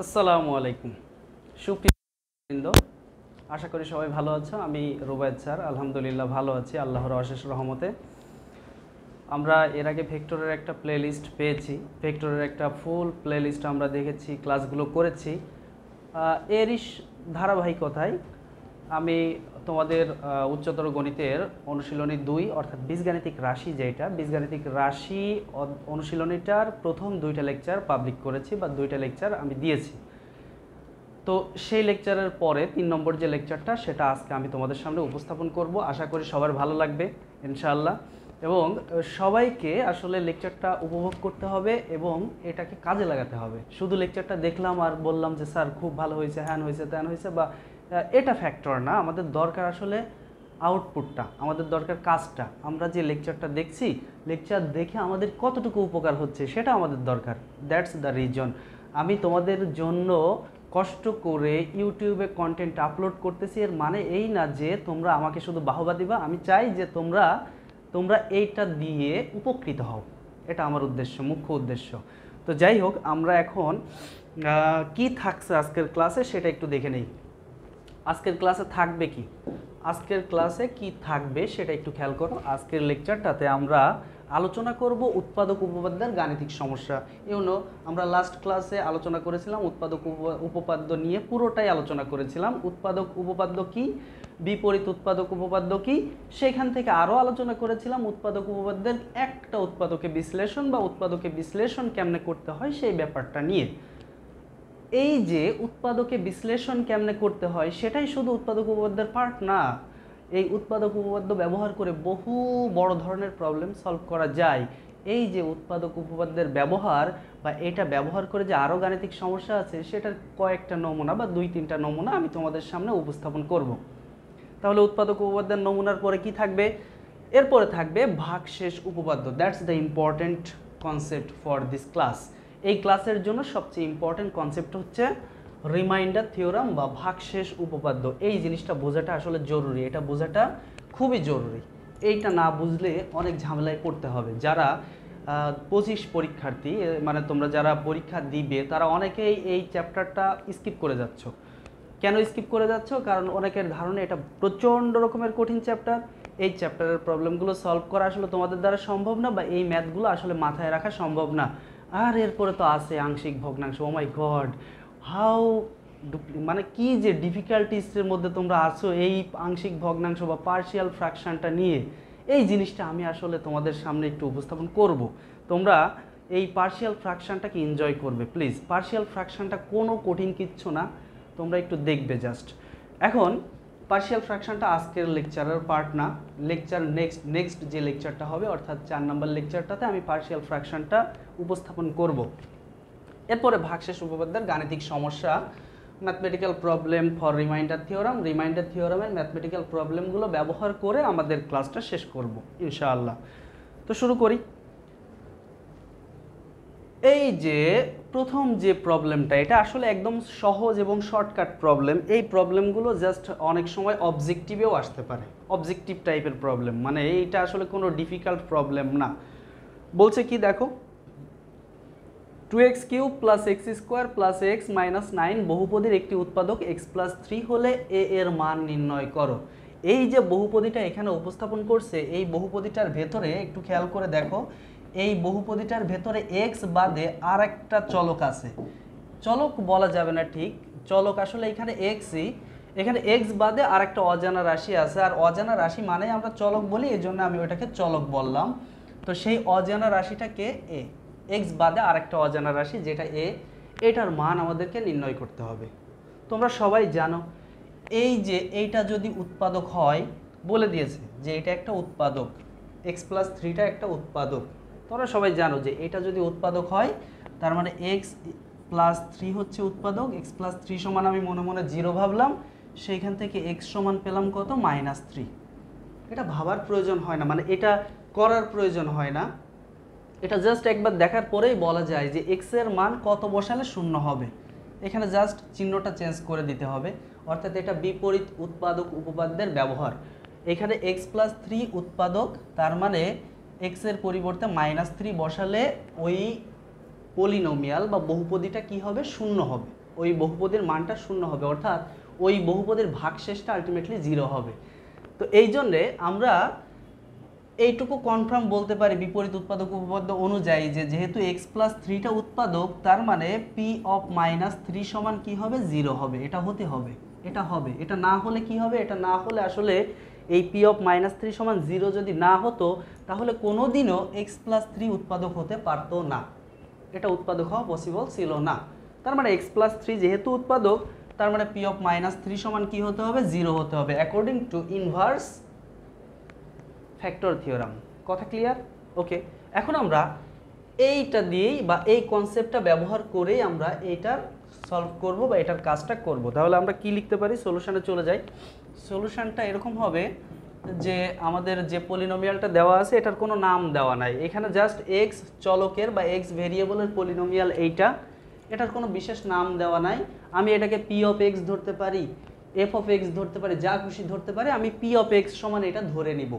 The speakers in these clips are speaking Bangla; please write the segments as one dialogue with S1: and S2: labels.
S1: আসসালামু আলাইকুম সুপ্রিয় বৃন্দ, আশা করি সবাই ভালো আছো। আমি রুবায়েত স্যার, আলহামদুলিল্লাহ ভালো আছি আল্লাহর অশেষ রহমতে। আমরা এর আগে ভেক্টরের একটা প্লেলিস্ট পেয়েছি, ভেক্টরের একটা ফুল প্লেলিস্ট আমরা দেখেছি, ক্লাসগুলো করেছি। এরই ধারাবাহিকতায় আমি তোমাদের উচ্চতর গণিতের অনুশীলনী 2 অর্থাৎ বীজগাণিতিক রাশি, যেটা বীজগাণিতিক রাশি অনুশীলনীটার প্রথম 2টা লেকচার পাবলিক করেছি বা 2টা লেকচার আমি দিয়েছি। তো সেই লেকচারের পরে 3 নম্বর যে লেকচারটা, সেটা আজকে আমি তোমাদের সামনে উপস্থাপন করব। আশা করি সবার ভালো লাগবে ইনশাআল্লাহ, এবং সবাইকে আসলে লেকচারটা উপভোগ করতে হবে এবং এটাকে কাজে লাগাতে হবে। শুধু লেকচারটা দেখলাম আর বললাম যে স্যার খুব ভালো হয়েছে, হ্যান হয়েছে, ত্যান হয়েছে, বা এটা ফ্যাক্টর না। আমাদের দরকার আসলে আউটপুটটা, আমাদের দরকার কাজটা। আমরা যে লেকচারটা দেখছি, লেকচার দেখে আমাদের কতটুকু উপকার হচ্ছে সেটা আমাদের দরকার। দ্যাটস দ্য রিজন আমি তোমাদের জন্য কষ্ট করে ইউটিউবে কন্টেন্ট আপলোড করতেছি। এর মানে এই না যে তোমরা আমাকে শুধু বাহবা দিবা। আমি চাই যে তোমরা এইটা দিয়ে উপকৃত হও, এটা আমার উদ্দেশ্য, মুখ্য উদ্দেশ্য। তো যাই হোক, আমরা এখন কি থাকছে আজকের ক্লাসে সেটা একটু দেখে নেই। আজকের ক্লাসে থাকবে কি, আজকের ক্লাসে কি থাকবে সেটা একটু খেয়াল করো। আজকের লেকচারটাতে আমরা আলোচনা করব উৎপাদক উপপাদ্যের গাণিতিক সমস্যা। আমরা লাস্ট ক্লাসে আলোচনা করেছিলাম উৎপাদক উপপাদ্য নিয়ে, পুরোটাই আলোচনা করেছিলাম। উৎপাদক উপপাদ্য কি, বিপরীত উৎপাদক উপপাদ্য কি, সেখান থেকে আরও আলোচনা করেছিলাম উৎপাদক উপপাদ্যের একটা উৎপাদকে বিশ্লেষণ বা উৎপাদকে বিশ্লেষণ কেমনে করতে হয় সেই ব্যাপারটা নিয়ে। এই যে উৎপাদকে বিশ্লেষণ কেমনে করতে হয় সেটাই শুধু উৎপাদক উপপাদ্যের পার্ট না। এই উৎপাদক উপপাদ্য ব্যবহার করে বহু বড় ধরনের প্রবলেম সলভ করা যায়। এই যে উৎপাদক উপপাদ্যের ব্যবহার বা এটা ব্যবহার করে যে আরও গাণিতিক সমস্যা আছে, সেটার কয়েকটা নমুনা বা 2-3টা নমুনা আমি তোমাদের সামনে উপস্থাপন করব। তাহলে উৎপাদক উপপাদ্যের নমুনার পরে কি থাকবে? এরপরে থাকবে ভাগশেষ উপপাদ্য। That's the important concept for this class. এই ক্লাসের জন্য সবচেয়ে ইম্পর্টেন্ট কনসেপ্ট হচ্ছে রিমাইন্ডার থিওরাম বা ভাগশেষ উপপাদ্য। এই জিনিসটা বোঝাটা আসলে জরুরি, এটা বোঝাটা খুবই জরুরি। এইটা না বুঝলে অনেক ঝামেলায় পড়তে হবে। যারা 25 পরীক্ষার্থী, মানে তোমরা যারা পরীক্ষা দিবে, তারা অনেকেই এই চ্যাপ্টারটা স্কিপ করে যাচ্ছ। কেন স্কিপ করে যাচ্ছ? কারণ অনেকের ধারণা এটা প্রচণ্ড রকমের কঠিন চ্যাপ্টার। এই চ্যাপ্টারের প্রবলেমগুলো সলভ করা আসলে তোমাদের দ্বারা সম্ভব না, বা এই ম্যাথগুলো আসলে মাথায় রাখা সম্ভব না। আর এরপরে তো আছে আংশিক ভগ্নাংশ। ও মাই গড, হাউ মানে কি যে ডিফিকাল্টিসের মধ্যে তোমরা আছো এই আংশিক ভগ্নাংশ বা পার্শিয়াল ফ্র্যাকশনটা নিয়ে। এই জিনিসটা আমি আসলে তোমাদের সামনে একটু উপস্থাপন করব। তোমরা এই পার্শিয়াল ফ্র্যাকশনটাকে এনজয় করবে প্লিজ। পার্শিয়াল ফ্র্যাকশনটা কোনো কঠিন কিচ্ছু না, তোমরা একটু দেখবে জাস্ট। এখন পার্শিয়াল ফ্র্যাকশনটা আজকের লেকচারের পার্ট না, লেকচার নেক্সট যে লেকচারটা হবে অর্থাৎ 4 নম্বর লেকচারটাতে আমি পার্শিয়াল ফ্র্যাকশনটা উপস্থাপন করব। এরপরে ভাগশেষ উপপাদ্যের গাণিতিক সমস্যা, mathematical problem for remainder theorem. Remainder থিওরামের ম্যাথমেটিক্যাল প্রবলেমগুলো ব্যবহার করে আমাদের ক্লাসটা শেষ করব ইনশাআল্লাহ। তো শুরু করি। এই যে প্রথম যে প্রবলেমটা, এটা আসলে একদম সহজ এবং শর্টকাট প্রবলেম। এই প্রবলেমগুলো জাস্ট অনেক সময় অবজেক্টিভেও আসতে পারে, অবজেক্টিভ টাইপের প্রবলেম, মানে এইটা আসলে কোনো ডিফিকাল্ট প্রবলেম না। বলছে কি দেখো, 2x³ + x² + x - 9 বহুপদীর একটি উৎপাদক x+3 হলে a এর মান নির্ণয় করো। এই যে বহুপদীটা এখানে উপস্থাপন করছে, এই বহুপদীটার ভেতরে একটু খেয়াল করে দেখো, এই বহুপদীটার ভেতরে x বাদে আর একটা চলক আছে। চলক বলা যাবে না ঠিক, চলক আসলে এখানে xই, এখানে x বাদে আর একটা অজানা রাশি আছে। আর অজানা রাশি মানে আমরা চলক বলি, এই জন্য আমি ওটাকে চলক বললাম। তো সেই অজানা রাশিটাকে a, x বাদে আর একটা অজানা রাশি যেটা a, এটার মান আমাদেরকে নির্ণয় করতে হবে। তোমরা সবাই জানো এই যে এইটা যদি উৎপাদক হয়, বলে দিয়েছে যে এটা একটা উৎপাদক, x+3টা একটা উৎপাদক। তোমরা সবাই জানো যে এটা যদি উৎপাদক হয়, তার মানে x+3 হচ্ছে উৎপাদক। x+3 সমান আমি মনে মনে 0 ভাবলাম, সেইখান থেকে x সমান পেলাম কত? -3। এটা ভাবার প্রয়োজন হয় না, মানে এটা করার প্রয়োজন হয় না, এটা জাস্ট একবার দেখার পরেই বলা যায় যে x এর মান কত বসালে 0 হবে। এখানে জাস্ট চিহ্নটা চেঞ্জ করে দিতে হবে, অর্থাৎ এটা বিপরীত উৎপাদক উপপাদ্যের ব্যবহার। এখানে x+3 উৎপাদক, তার মানে x এর পরিবর্তে -3 বসালে ওই পলিনোমিয়াল বা বহুপদীটা কি হবে, শূন্য হবে, ওই বহুপদীর মানটা শূন্য হবে, অর্থাৎ ওই বহুপদীর ভাগশেষটা আলটিমেটলি 0 হবে। তো এই জন্যে আমরা এইটুকু কনফার্ম বলতে পারি বিপরীত উৎপাদক উপপাদ্য অনুযায়ী যে যেহেতু x+3টা উৎপাদক, তার মানে p(-3) সমান কি হবে, 0 হবে। এটা হতে হবে, এটা হবে। এটা না হলে কি হবে, এটা না হলে আসলে এই p(-3) সমান 0 যদি না হতো তাহলে কোনোদিনও x+3 উৎপাদক হতে পারতো না, এটা উৎপাদক হওয়া পসিবল ছিল না। তার মানে x+3 যেহেতু উৎপাদক, তার মানে p(-3) সমান কি হতে হবে, 0 হতে হবে, according to inverse factor theorem. কথা ক্লিয়ার? ওকে, এখন আমরা এইটা দিয়েই বা এই কনসেপ্টটা ব্যবহার করেই আমরা এইটার সলভ করব বা এটার কাজটা করব। তাহলে আমরা কি লিখতে পারি, সলিউশনে চলে যাই। সলিউশনটা এরকম হবে যে আমাদের যে পলিনোমিয়ালটা দেওয়া আছে এটার কোনো নাম দেওয়া নাই, এখানে জাস্ট এক্স চলকের বা এক্স ভেরিয়েবলের পলিনোমিয়াল এইটা, এটার কোনো বিশেষ নাম দেওয়া নাই। আমি এটাকে p(x) ধরতে পারি, f(x) ধরতে পারি, যা খুশি ধরতে পারি, আমি p(x) সমান এটা ধরে নিব।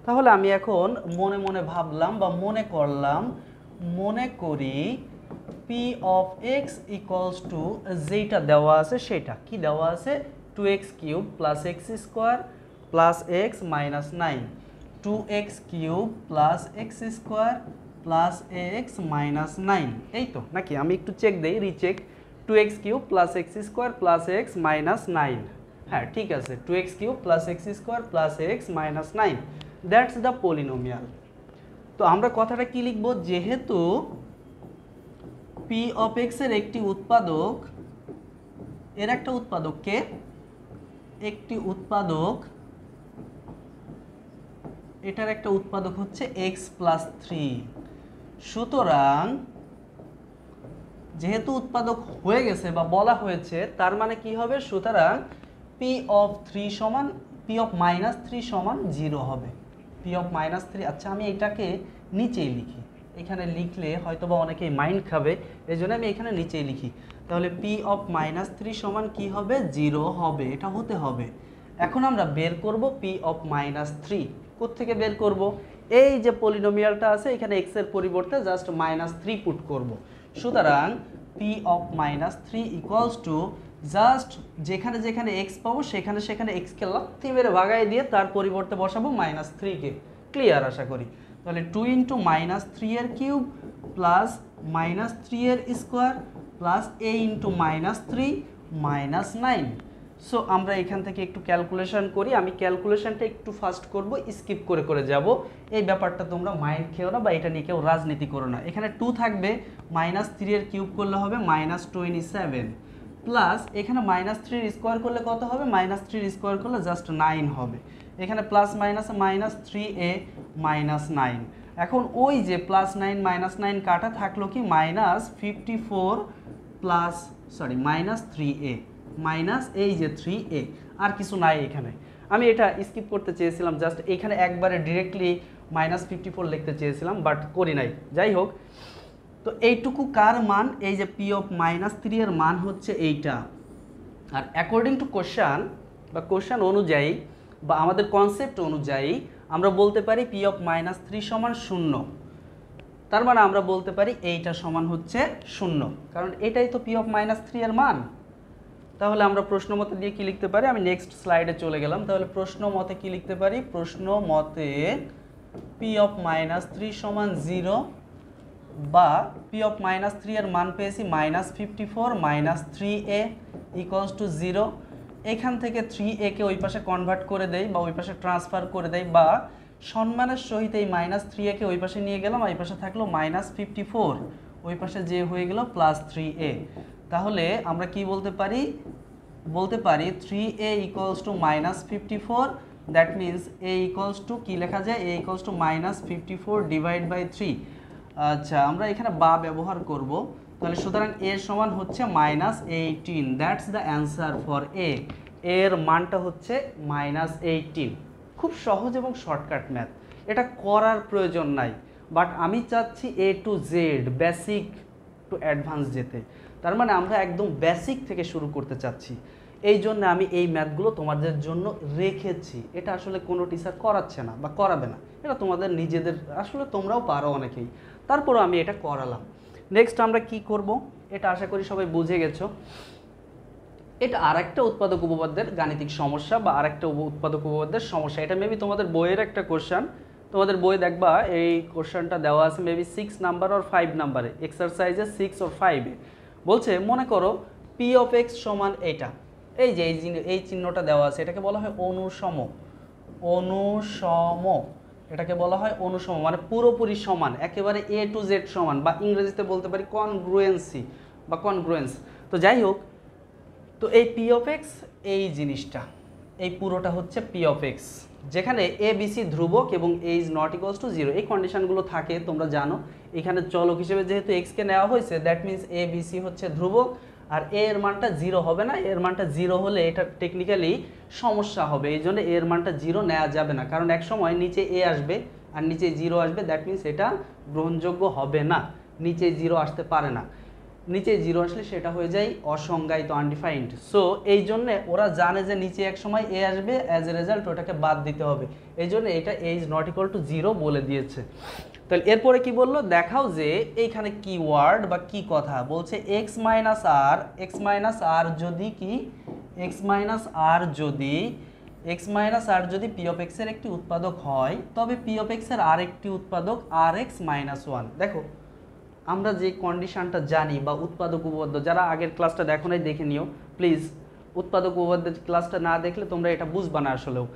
S1: তাহলে আমি এখন মনে মনে ভাবলাম বা মনে করলাম, মনে করি p(x) ইকুয়ালস টু যেটা দেওয়া আছে সেটা কি দেওয়া আছে, 2x³ plus x square plus x minus 9, 2x³ plus x square plus x minus 9, এই তো নাকি? আমি একটু চেক দেই, recheck. 2x³ plus x square plus x minus 9, হ্যাঁ ঠিক আছে, 2x³ plus x square plus x minus 9, that's the polynomial. তো আমরা কথাটা কি লিখব, যেহেতু p(x) এর একটি উৎপাদক, এর একটা উৎপাদককে, একটি উৎপাদক, এটার একটা উৎপাদক হচ্ছে x+3, সুতরাং যেহেতু উৎপাদক হয়ে গেছে বা বলা হয়েছে, তার মানে কি হবে, সুতরাং p(3) সমান p(-3) সমান 0 হবে। p(-3), আচ্ছা আমি এটাকে নিচেই লিখি, এখানে লিখলে হয়তোবা অনেকেই মাইন্ড খাবে, এই জন্য আমি এখানে নিচেই লিখি। তাহলে p(-3) সমান কি হবে, 0 হবে, এটা হতে হবে। এখন আমরা বের করব p(-3), কোত্থেকে বের করব, এই যে পলিনোমিয়ালটা আছে এখানে x এর পরিবর্তে জাস্ট -3 পুট করব। সুতরাং p(-3) ইকুয়ালস টু জাস্ট যেখানে যেখানে x পাবো সেখানে সেখানে x কে লাথি মেরে ভাগাই দিয়ে তার পরিবর্তে বসাবো -3 কে। ক্লিয়ার আশা করি। তাহলে 2 × -3 এর কিউব প্লাস -3 এর স্কোয়ার প্লাস a × -3 -9। সো আমরা এখান থেকে একটু ক্যালকুলেশন করি, আমি ক্যালকুলেশনটা একটু ফাস্ট করব, স্কিপ করে করে যাব, এই ব্যাপারটা তোমরা মাইন্ড খেও না বা এটা নিয়ে কেউ রাজনীতি করো না। এখানে 2 থাকবে, -3 এর কিউব করলে হবে -27 প্লাস এখানে -3 এর স্কোয়ার করলে কত হবে, -3 এর স্কোয়ার করলে জাস্ট 9 হবে। এখানে প্লাস মাইনাসে -3a -9। এখন ওই যে +9 -9 কাটা থাকলো কি -54 প্লাস সরি -3a মাইনাস এই যে 3a, আর কিছু নাই এখানে। আমি এটা স্কিপ করতে চেয়েছিলাম, জাস্ট এখানে একবারে ডিরেক্টলি -54 লিখতে চেয়েছিলাম, বাট করি নাই। যাই হোক, তো এইটুকু কার মান, এই যে p(-3) এর মান হচ্ছে এইটা। আর অ্যাকর্ডিং টু কোশ্চান বা কোশ্চান অনুযায়ী বা আমাদের কনসেপ্ট অনুযায়ী আমরা বলতে পারি p(-3) সমান 0। তার মানে আমরা বলতে পারি এইটা সমান হচ্ছে 0, কারণ এটাই তো p(-3) এর মান। তাহলে আমরা প্রশ্ন মতে দিয়ে কি লিখতে পারি, আমি নেক্সট স্লাইডে চলে গেলাম। তাহলে প্রশ্ন মতে কি লিখতে পারি, প্রশ্ন মতে p(-3) সমান 0 বা p(-3) এর মান পেয়েছি -54 -3a ইকুয়ালস টু 0। এখান থেকে 3a কে ওই পাশে কনভার্ট করে দেই বা ওই পাশে ট্রান্সফার করে দেই, বা সম্মানের সহিত এই -3a কে ওই পাশে নিয়ে গেলাম, এই পাশে থাকলো -54, ওই পাশে যে হয়ে গেল +3a। তাহলে আমরা কি বলতে পারি, বলতে পারি 3a equals to -54, that means a equals to কি লেখা যায়, a equals to -54 divide by 3। আচ্ছা আমরা এখানে বা ব্যবহার করব, তাহলে সুতরাং এর সমান হচ্ছে -18, that's the answer for a. এর মানটা হচ্ছে -18। খুব সহজ এবং শর্টকাট ম্যাথ, এটা করার প্রয়োজন নাই, বাট আমি চাচ্ছি A to Z basic to advance যেতে। তার মানে আমরা একদম বেসিক থেকে শুরু করতে চাচ্ছি, এই জন্য আমি এই ম্যাথগুলো তোমাদের জন্য রেখেছি। এটা আসলে কোনো টিচার করাচ্ছে না বা করাবে না, এটা তোমাদের নিজেদের, আসলে তোমরাও পারো অনেকেই, তারপরও আমি এটা করালাম। নেক্সট আমরা কি করব, এটা আশা করি সবাই বুঝে গেছো। এটা আরেকটা উৎপাদক উপপাদ্যের গাণিতিক সমস্যা বা আরেকটা উৎপাদক উপপাদ্যের সমস্যা। এটা মেবি তোমাদের বইয়ের একটা কোশ্চেন, তোমাদের বই দেখবা এই কোশ্চেনটা দেওয়া আছে মেবি 6 নাম্বার আর 5 নাম্বারে, এক্সারসাইজে 6 ও 5 এ। বলছে মনে করো পি অফ এক্স সমান এইটা, এই যে এই চিহ্নটা দেওয়া আছে, এটাকে বলা হয় অনুসম। অনুসম, এটাকে বলা হয় অনুসম, মানে পুরোপুরি সমান, একেবারে এ টু জেড সমান, বা ইংরেজিতে বলতে পারি কনগ্রুয়েন্সি বা কনগ্রুয়েন্স। তো যাই হোক, তো এই পি অফ এক্স, এই জিনিসটা, এই পুরোটা হচ্ছে পি অফ এক্স, যেখানে এ বি সি ধ্রুবক এবং এ ইজ নট ইকুয়ালস টু 0, এই কন্ডিশনগুলো থাকে তোমরা জানো। এখানে চলক হিসেবে যেহেতু এক্সকে নেওয়া হয়েছে, that means A B C হচ্ছে ধ্রুবক, আর এ এর মানটা 0 হবে না, এর মানটা 0 হলে এটা টেকনিক্যালি সমস্যা হবে, এই জন্য এর মানটা 0 নেওয়া যাবে না, কারণ এক সময় নিচে এ আসবে আর নিচে 0 আসবে, দ্যাট মিনস এটা গ্রহণযোগ্য হবে না, নিচে 0 আসতে পারে না, নিচে 0 আসলে সেটা হয়ে যায় অসংজ্ঞায়িত, আনডিফাইন্ড। সো এই জন্য ওরা জানে যে নিচে এক সময় এ আসবে, অ্যাজ এ রেজাল্ট ওটাকে বাদ দিতে হবে, এই জন্য এটা এ ইজ নট ইকুয়াল টু 0 বলে দিয়েছে। তাহলে এরপরে কি বললো, দেখাও যে এইখানে কি ওয়ার্ড বা কি কথা বলছে, এক্স মাইনাস আর যদি কি, এক্স মাইনাস আর যদি পি অফ এক্স এর একটি উৎপাদক হয়, তবে পি অফ এক্স এর আরেকটি উৎপাদক আর এক্স মাইনাস 1। দেখো আমরা যে কন্ডিশনটা জানি বা উৎপাদক উপপাদ্য, যারা আগের ক্লাসটা দেখো নাই দেখে নিও প্লিজ, উৎপাদক উপপাদ্যের ক্লাসটা না দেখলে তোমরা এটা বুঝবা না আসলেও।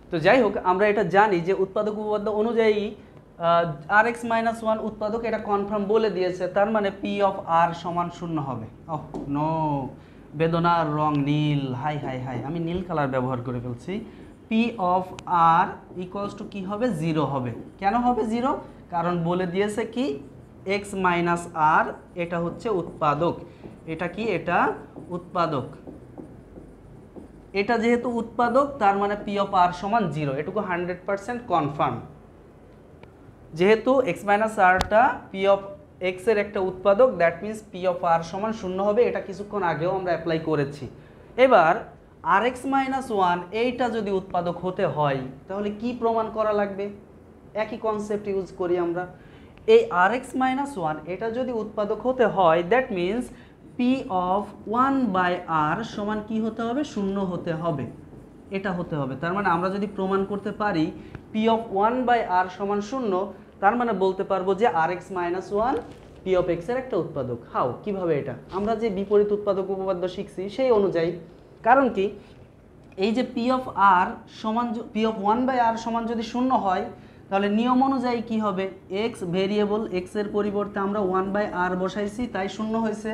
S1: তো যাই হোক, আমরা এটা জানি যে উৎপাদক উপপাদ্য অনুযায়ী আর এক্স মাইনাস 1 উৎপাদক, এটা কনফার্ম বলে দিয়েছে, তার মানে পি অফ আর সমান 0 হবে। ওহ নো, বেদনার রং নীল, হাই হাই হাই, আমি নীল কালার ব্যবহার করে ফেলছি। P of R equals to কি হবে, 0 হবে। কেন হবে 0? কারণ বলে দিয়েছে কি, এক্স মাইনাস আর এটা হচ্ছে উৎপাদক, এটা কি, এটা উৎপাদক, এটা যেহেতু উৎপাদক তার মানে পি অফ আর সমান 0, এটুকু 100% কনফার্ম। যেহেতু এক্স মাইনাস আরটা পি অফ এক্স এর একটা উৎপাদক, দ্যাট মিনস পি অফ আর সমান 0 হবে, এটা কিছুক্ষণ আগেও আমরা অ্যাপ্লাই করেছি। এবার আর এক্স মাইনাস 1 এইটা যদি উৎপাদক হতে হয় তাহলে কি প্রমাণ করা লাগবে, একই কনসেপ্ট ইউজ করি আমরা। এই আর এক্স মাইনাস 1 এটা যদি উৎপাদক হতে হয়, that means P of 1 by R সমান কি হতে হবে, 0 হতে হবে, এটা হতে হবে। তার মানে আমরা যদি প্রমাণ করতে পারি পি অফ 1 বাই আর সমান 0, তার মানে বলতে পারবো যে R X minus 1 P of X এর একটা উৎপাদক। হাউ, কিভাবে? এটা আমরা যে বিপরীত উৎপাদক উপপাদ্য শিখছি সেই অনুযায়ী। কারণ কি, এই যে পি অফ আর সমান, পি অফ 1 বাই আর সমান যদি 0 হয়, তাহলে নিয়ম অনুযায়ী কি হবে, এক্স ভেরিয়েবল, এক্স এর পরিবর্তে আমরা 1 বাই আর বসাইছি তাই 0 হয়েছে,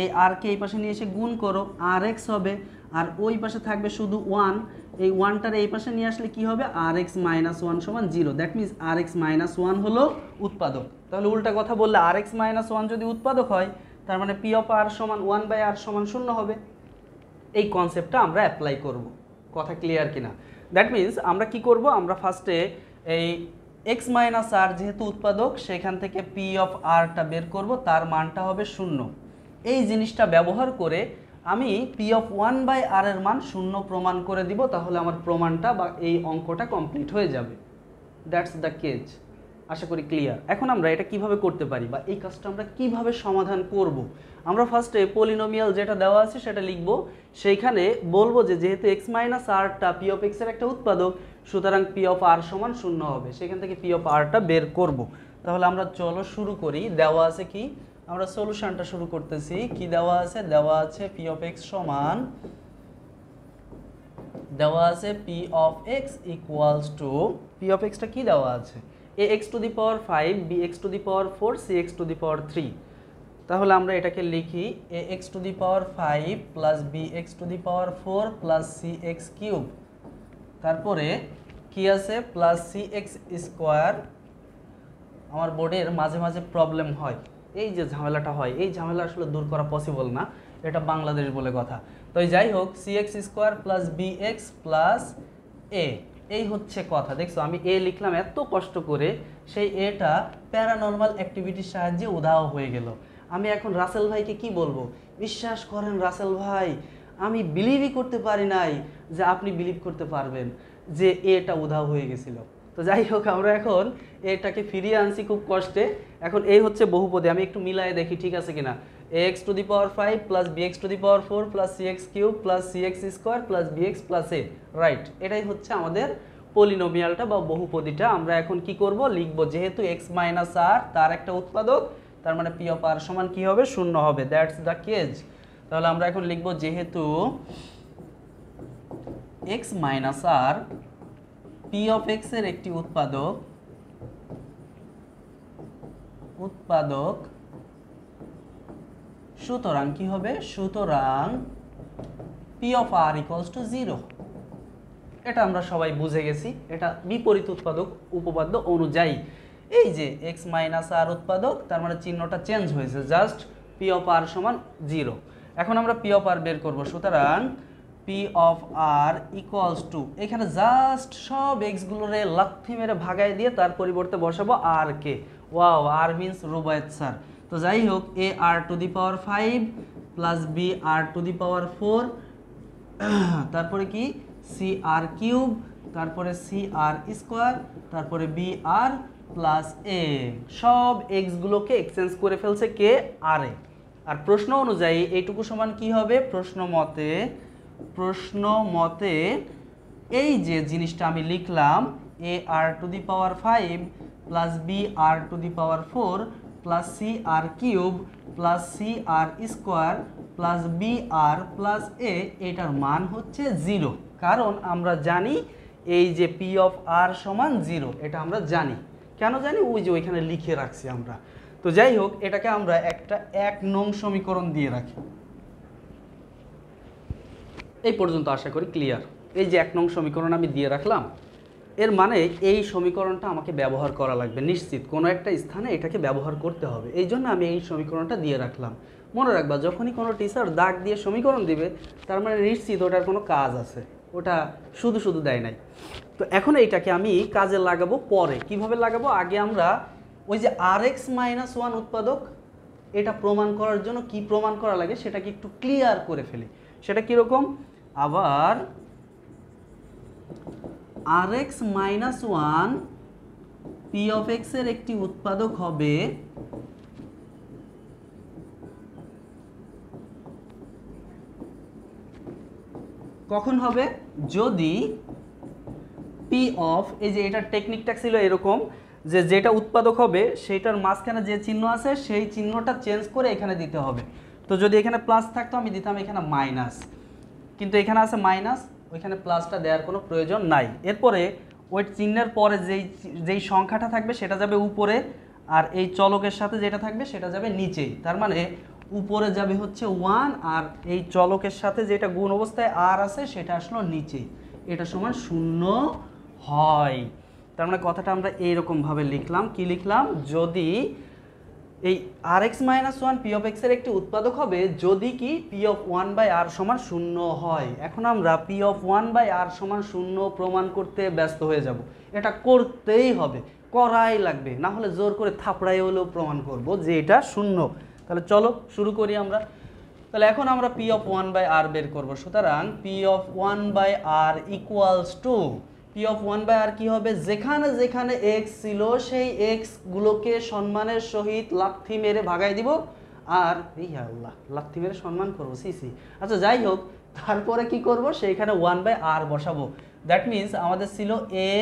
S1: এই আরকে এই পাশে নিয়ে এসে গুণ করো, আর এক্স হবে, আর ওই পাশে থাকবে শুধু 1, এই 1টার এই পাশে নিয়ে আসলে কি হবে, আর এক্স মাইনাস 1 সমান 0, that means R X minus 1 হলো উৎপাদক। তাহলে উল্টা কথা বললে আর এক্স মাইনাস 1 যদি উৎপাদক হয়, তার মানে পি অফ আর সমান 1 বাই আর সমান 0 হবে। এই কনসেপ্টটা আমরা অ্যাপ্লাই করব, কথা ক্লিয়ার কিনা? দ্যাট মিনস আমরা কি করব, আমরা ফার্স্টে এই এক্স মাইনাস আর যেহেতু উৎপাদক, সেখান থেকে পি অফ আরটা বের করব, তার মানটা হবে 0। এই জিনিসটা ব্যবহার করে আমি পি অফ 1 বাই আর এর মান 0 প্রমাণ করে দিব, তাহলে আমার প্রমাণটা বা এই অঙ্কটা কমপ্লিট হয়ে যাবে। That's the cage. আশা করি ক্লিয়ার। এখন আমরা এটা কিভাবে করতে পারি বা এই কাজটা আমরা কিভাবে সমাধান করব, আমরা ফার্স্টে পলিনোমিয়াল যেটা দেওয়া আছে সেটা লিখব, সেইখানে বলবো যে যেহেতু এক্স মাইনাস আরটা পি অফ এক্স এর একটা উৎপাদক, সুতরাং পি অফ আর সমান 0 হবে, সেখান থেকে পি অফ আরটা বের করব। তাহলে আমরা চলো শুরু করি। দেওয়া আছে কি, আমরা সলিউশনটা শুরু করতেছি। কি দেওয়া আছে, দেওয়া আছে পি অফ এক্স সমান, দেওয়া আছে p of x equals to, P of এক্সটা কি দেওয়া আছে, a x to the power 5, b x to the power 4, c x to the power 3। তাহলে আমরা এটাকে লিখি a x to the power 5 plus b x to the power 4 plus c x cube, তারপরে কি আছে প্লাস সি এক্স স্কোয়ার। আমার বোর্ডের মাঝে মাঝে প্রবলেম হয়, এই যে ঝামেলাটা হয়, এই ঝামেলা আসলে দূর করা পসিবল না, এটা বাংলাদেশ বলে কথা। তো যাই হোক, c x square plus b x plus a, এই হচ্ছে কথা। দেখছো আমি এ লিখলাম এত কষ্ট করে, সেই এটা প্যারানর্মাল অ্যাক্টিভিটির সাহায্যে উধাও হয়ে গেল। আমি এখন রাসেল ভাইকে কি বলবো, বিশ্বাস করেন রাসেল ভাই, আমি বিলিভই করতে পারি নাই যে আপনি বিলিভ করতে পারবেন যে এটা উধাও হয়ে গেছিল। তো যাই হোক আমরা এখন এটাকে ফিরিয়ে আনছি খুব কষ্টে। এখন এই হচ্ছে বহুপদী, আমি একটু মিলায়ে দেখি ঠিক আছে কিনা। ax two the power 5 plus bx two the power 4 plus cx cube plus cx square plus bx plus a, right. এটাই হচ্ছে আমাদের পলিনোমিয়ালটা বা বহুপদীটা। আমরা এখন কি করব, লিখব যেহেতু x মাইনাস আর তার একটা উৎপাদক, তার মানে p অফ r সমান কি হবে, শূন্য হবে। That's the case. তাহলে আমরা এখন লিখব যেহেতু x minus R p of x এর একটি উৎপাদক সুতরাং কি হবে, সুতরাং p of r equals to 0। এটা আমরা সবাই বুঝে গেছি, এটা বিপরীত উৎপাদক উপপাদ্য অনুযায়ী। এই যে x মাইনাস আর উৎপাদক, তার মানে চিহ্নটা চেঞ্জ হয়েছে, জাস্ট p অফ r সমান 0। এখন আমরা p অফ r বের করব, সুতরাং p of r equals to, এখানে জাস্ট সব x গুলোরে লাথি মেরে ভাগায় দিয়ে তার পরিবর্তে বসাবো r কে। Wow, r means Rubayet sir. তো যাই হোক, a r to the power 5 plus b r to the power 4, তারপরে কি সি আর কিউব, তারপরে সি আর স্কোয়ার, তারপরে বি আর প্লাস এ। সব এক্স গুলোকে এক্সচেঞ্জ করে ফেলছে কে, আর এ। আর প্রশ্ন অনুযায়ী এইটুকু সমান কি হবে, প্রশ্ন মতে এই যে জিনিসটা আমি লিখলাম, a r to the power 5 plus b r to the power 4 plus c r cube plus c r square plus b r plus a, এটার মান হচ্ছে 0। কারণ আমরা জানি এই যে পি অফ আর সমান 0, এটা আমরা জানি। কেন জানি, ওই যে ওইখানে লিখে রাখছি আমরা। তো যাই হোক, এটাকে আমরা একটা 1 নং সমীকরণ দিয়ে রাখি। এই পর্যন্ত আশা করি ক্লিয়ার। এই যে 1 নং সমীকরণ আমি দিয়ে রাখলাম, এর মানে এই সমীকরণটা আমাকে ব্যবহার করা লাগবে নিশ্চিত, কোনো একটা স্থানে এটাকে ব্যবহার করতে হবে। এই জন্য আমি এই সমীকরণটা দিয়ে রাখলাম। মনে রাখবা, যখনই কোনো টিচার দাগ দিয়ে সমীকরণ দিবে, তার মানে নিশ্চিত ওটার কোনো কাজ আছে, ওটা শুধু শুধু দেয় নাই। তো এখন এইটাকে আমি কাজে লাগাবো পরে। কিভাবে লাগাবো, আগে আমরা ওই যে rx মাইনাস 1 উৎপাদক, এটা প্রমাণ করার জন্য কি প্রমাণ করা লাগে সেটাকে একটু ক্লিয়ার করে ফেলি। সেটা কীরকম, আবার rx minus 1 p of x এর একটি উৎপাদক হবে কখন হবে, যদি p অফ, এই যে এটার টেকনিকটা ছিল এরকম যে যেটা উৎপাদক হবে সেইটার মাঝখানে যে চিহ্ন আছে সেই চিহ্নটা চেঞ্জ করে এখানে দিতে হবে। তো যদি এখানে প্লাস থাকতো আমি দিতাম এখানে মাইনাস, কিন্তু এখানে আছে মাইনাস, ওইখানে প্লাসটা দেওয়ার কোনো প্রয়োজন নাই। এরপরে ওই চিহ্নের পরে যেই সংখ্যাটা থাকবে সেটা যাবে উপরে, আর এই চলকের সাথে যেটা থাকবে সেটা যাবে নিচেই। তার মানে উপরে যাবে হচ্ছে 1, আর এই চলকের সাথে যেটা গুণ অবস্থায় আর আছে সেটা আসলো নিচেই, এটা সমান 0 হয়। তার মানে কথাটা আমরা এইরকমভাবে লিখলাম, কি লিখলাম, যদি এই rx minus 1 P of X এর একটি উৎপাদক হবে যদি কি পি অফ 1 বাই আর সমান 0 হয়। এখন আমরা পি অফ 1 বাই আর সমান 0 প্রমাণ করতে ব্যস্ত হয়ে যাব। এটা করতেই হবে, করাই লাগবে, না হলে জোর করে থাপড়াই হলেও প্রমাণ করব যে এটা 0। তাহলে চলো শুরু করি আমরা। তাহলে এখন আমরা পি অফ 1 বাই আর বের করব। সুতরাং p of 1 by r equals to, P of 1 by r কি হবে, যেখানে যেখানে এক্স ছিল সেই এক্স গুলোকে সম্মানের সহিত লাথি মেরে ভাগাই দিব, আর এই আল্লাহ লাথি মেরে সম্মান করবো, সি। আচ্ছা যাই হোক, তারপরে কি করব, সেইখানে 1 বাই আর বসাবো। দ্যাট মিনস আমাদের ছিল এ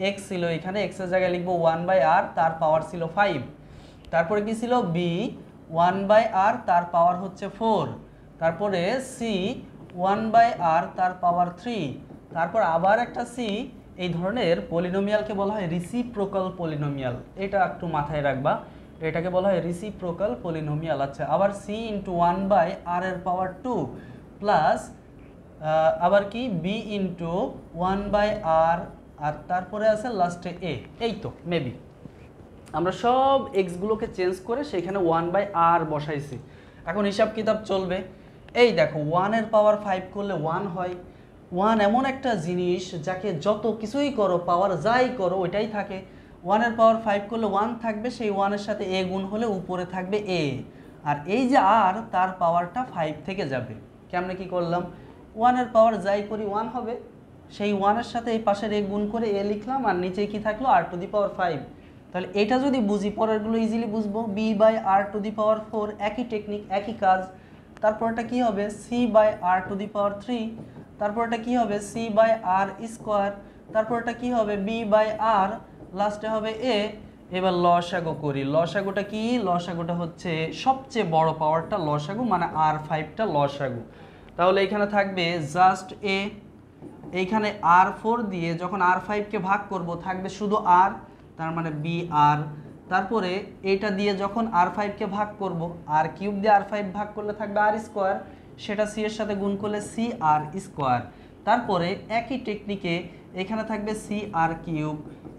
S1: এক্স ছিল, এখানে এক্স এর জায়গায় লিখবো 1 বাই আর, তার পাওয়ার ছিল 5। তারপরে কি ছিল, বি 1 বাই আর, তার পাওয়ার হচ্ছে 4। তারপরে সি 1 বাই আর, তার পাওয়ার 3। তারপর আবার একটা সি। এই ধরনের পলিনোমিয়ালকে বলা হয় রিসিপ্রোকাল পলিনোমিয়াল, এটা একটু মাথায় রাখবা, এটাকে বলা হয় রিসিপ্রোকাল পলিনোমিয়াল। আচ্ছা, আবার সি ইন্টু 1 বাই আর এর পাওয়ার 2 প্লাস আবার কি বি ইন্টু 1 বাই আর, আর তারপরে আছে লাস্টে এ। এই তো মেবি আমরা সব এক্সগুলোকে চেঞ্জ করে সেখানে 1 বাই আর বসাইছি। এখন হিসাব কিতাব চলবে। এই দেখো 1 এর পাওয়ার 5 করলে 1 হয়। 1 এমন একটা জিনিস যাকে যত কিছুই করো, পাওয়ার যাই করো ওইটাই থাকে। 1 এর পাওয়ার 5 করলে 1 থাকবে, সেই 1 এর সাথে এ গুণ হলে উপরে থাকবে এ, আর এই যে আর, তার পাওয়ারটা 5 থেকে যাবে। কেমনে কি করলাম, 1 এর পাওয়ার যাই করি 1 হবে, সেই 1-এর সাথে এই পাশের a গুণ করে a লিখলাম, আর নিচে কি থাকলো r⁵। তাহলে এটা যদি বুঝি পরেরগুলো ইজিলি বুঝবো। b/r⁴, একই টেকনিক, একই কাজ। তারপরটা কি হবে c/r⁵, তারপরটা কি হবে c/r², তারপরটা কি হবে b/r, লাস্টে হবে a। এবার লসাগু করি। লসাগুটা কি? লসাগুটা হচ্ছে সবচেয়ে বড় পাওয়ারটা লসাগু, মানে r5টা লসাগু। তাহলে এখানে থাকবে জাস্ট a, এইখানে r4 দিয়ে যখন r5কে ভাগ করব থাকবে শুধু r, তার মানে br। তারপরে এইটা দিয়ে যখন r5কে ভাগ করব, r³ দিয়ে r5 ভাগ করলে থাকবে r², সেটা c এর সাথে গুণ করলে cr²। তারপরে একই টেকনিকে এখানে থাকবে cr³,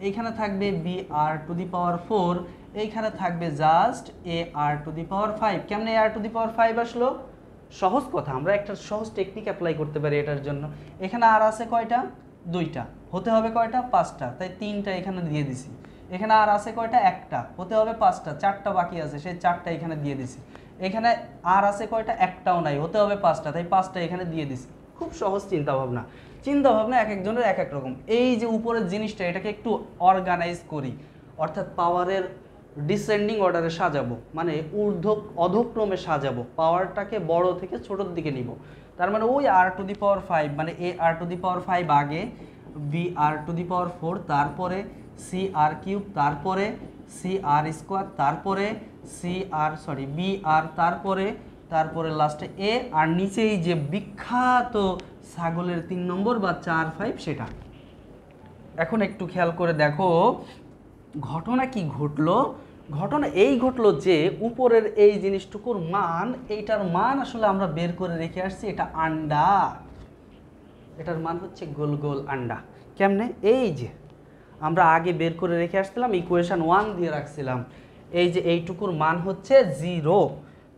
S1: এইখানে থাকবে br⁴, এইখানে থাকবে জাস্ট ar⁵। কেমনে ar⁵ আসলো? সহজ কথা, আমরা একটা সহজ টেকনিক অ্যাপ্লাই করতে পারি এটার জন্য। এখানে আর আছে কয়টা? 2টা, হতে হবে কয়টা? 5টা, তাই 3টা এখানে দিয়ে দিছি। এখানে আর আছে কয়টা? 1টা, হতে হবে 5টা, 4টা বাকি আছে, সেই 4টা এখানে দিয়ে দিছি। এখানে আর আছে কয়টা? একটাও নাই, হতে হবে 5টা, তাই 5টা এখানে দিয়ে দিছি। খুব সহজ চিন্তাভাবনা। চিন্তাভাবনা এক একজনের এক এক রকম। এই যে উপরের জিনিসটা, এটাকে একটু অর্গানাইজ করি, অর্থাৎ পাওয়ারের ডিসেন্ডিং অর্ডারে সাজাবো, মানে অধক্রমে সাজাবো, পাওয়ারটাকে বড় থেকে ছোটোর দিকে নিব। তার মানে ওই r⁵, মানে ar⁵ আগে, br⁴, তারপরে cr³, তারপরে cr², তারপরে br, তারপরে লাস্টে a, আর নিচেই যে বিখ্যাত ছাগলের 3 নম্বর বা 4/5 সেটা। এখন একটু খেয়াল করে দেখো ঘটনা কি ঘটলো। ঘটনা এই ঘটলো যে উপরের এই জিনিসটুকুর মান, এইটার মান আসলে আমরা বের করে রেখে আসছি, এটা আন্ডা, এটার মান হচ্ছে গোল গোল আন্ডা। কেমনে? এই যে আমরা আগে বের করে রেখে আসছিলাম, ইকুয়েশন 1 দিয়ে রাখছিলাম, এই যে এইটুকুর মান হচ্ছে 0।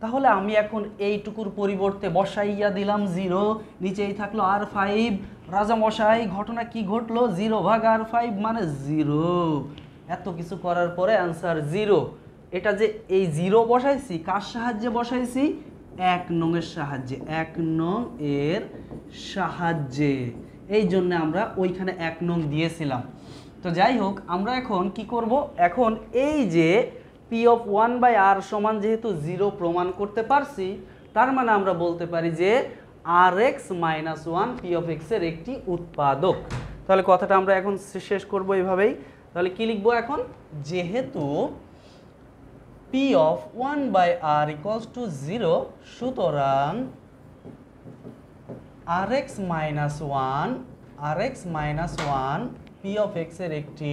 S1: তাহলে আমি এখন এইটুকুর পরিবর্তে বসাইয়া দিলাম 0, নিচেই থাকলো r5। রাজা মশাই ঘটনা কি ঘটলো? 0/r5 মানে 0। এত কিছু করার পরে অ্যান্সার 0। এটা যে এই 0 বসাইছি, কার সাহায্যে বসাইছি? 1 নং এর সাহায্যে, 1 নং এর সাহায্যে। এই জন্য আমরা ওইখানে 1 নং দিয়েছিলাম। তো যাই হোক, আমরা এখন কি করব? এখন এই যে p(1/r) সমান যেহেতু 0 প্রমাণ করতে পারছি, তার মানে আমরা বলতে পারি যে rx - 1 p(x) এর একটি উৎপাদক। তাহলে কথাটা আমরা এখন শেষ করব এইভাবেই। তাহলে কি লিখবো এখন? যেহেতু p(1/r) = 0, সুতরাং rx - 1 p(x) এর একটি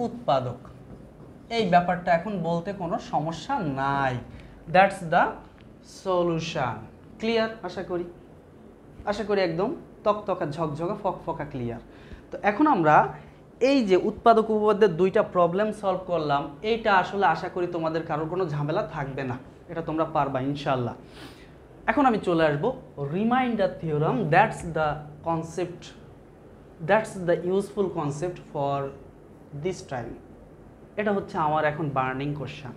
S1: উৎপাদক। এই ব্যাপারটা এখন বলতে কোনো সমস্যা নাই। That's the solution. ক্লিয়ার? আশা করি একদম তকতকা ঝকঝকা ফকফকা ক্লিয়ার। তো এখন আমরা এই যে উৎপাদক উপপাদ্যের 2টা প্রবলেম সলভ করলাম, এইটা আসলে আশা করি তোমাদের কারোর কোনো ঝামেলা থাকবে না, এটা তোমরা পারবা ইনশাল্লাহ। এখন আমি চলে আসবো reminder theorem. That's the useful concept for this time. এটা হচ্ছে আমার এখন বার্নিং কোশ্চেন।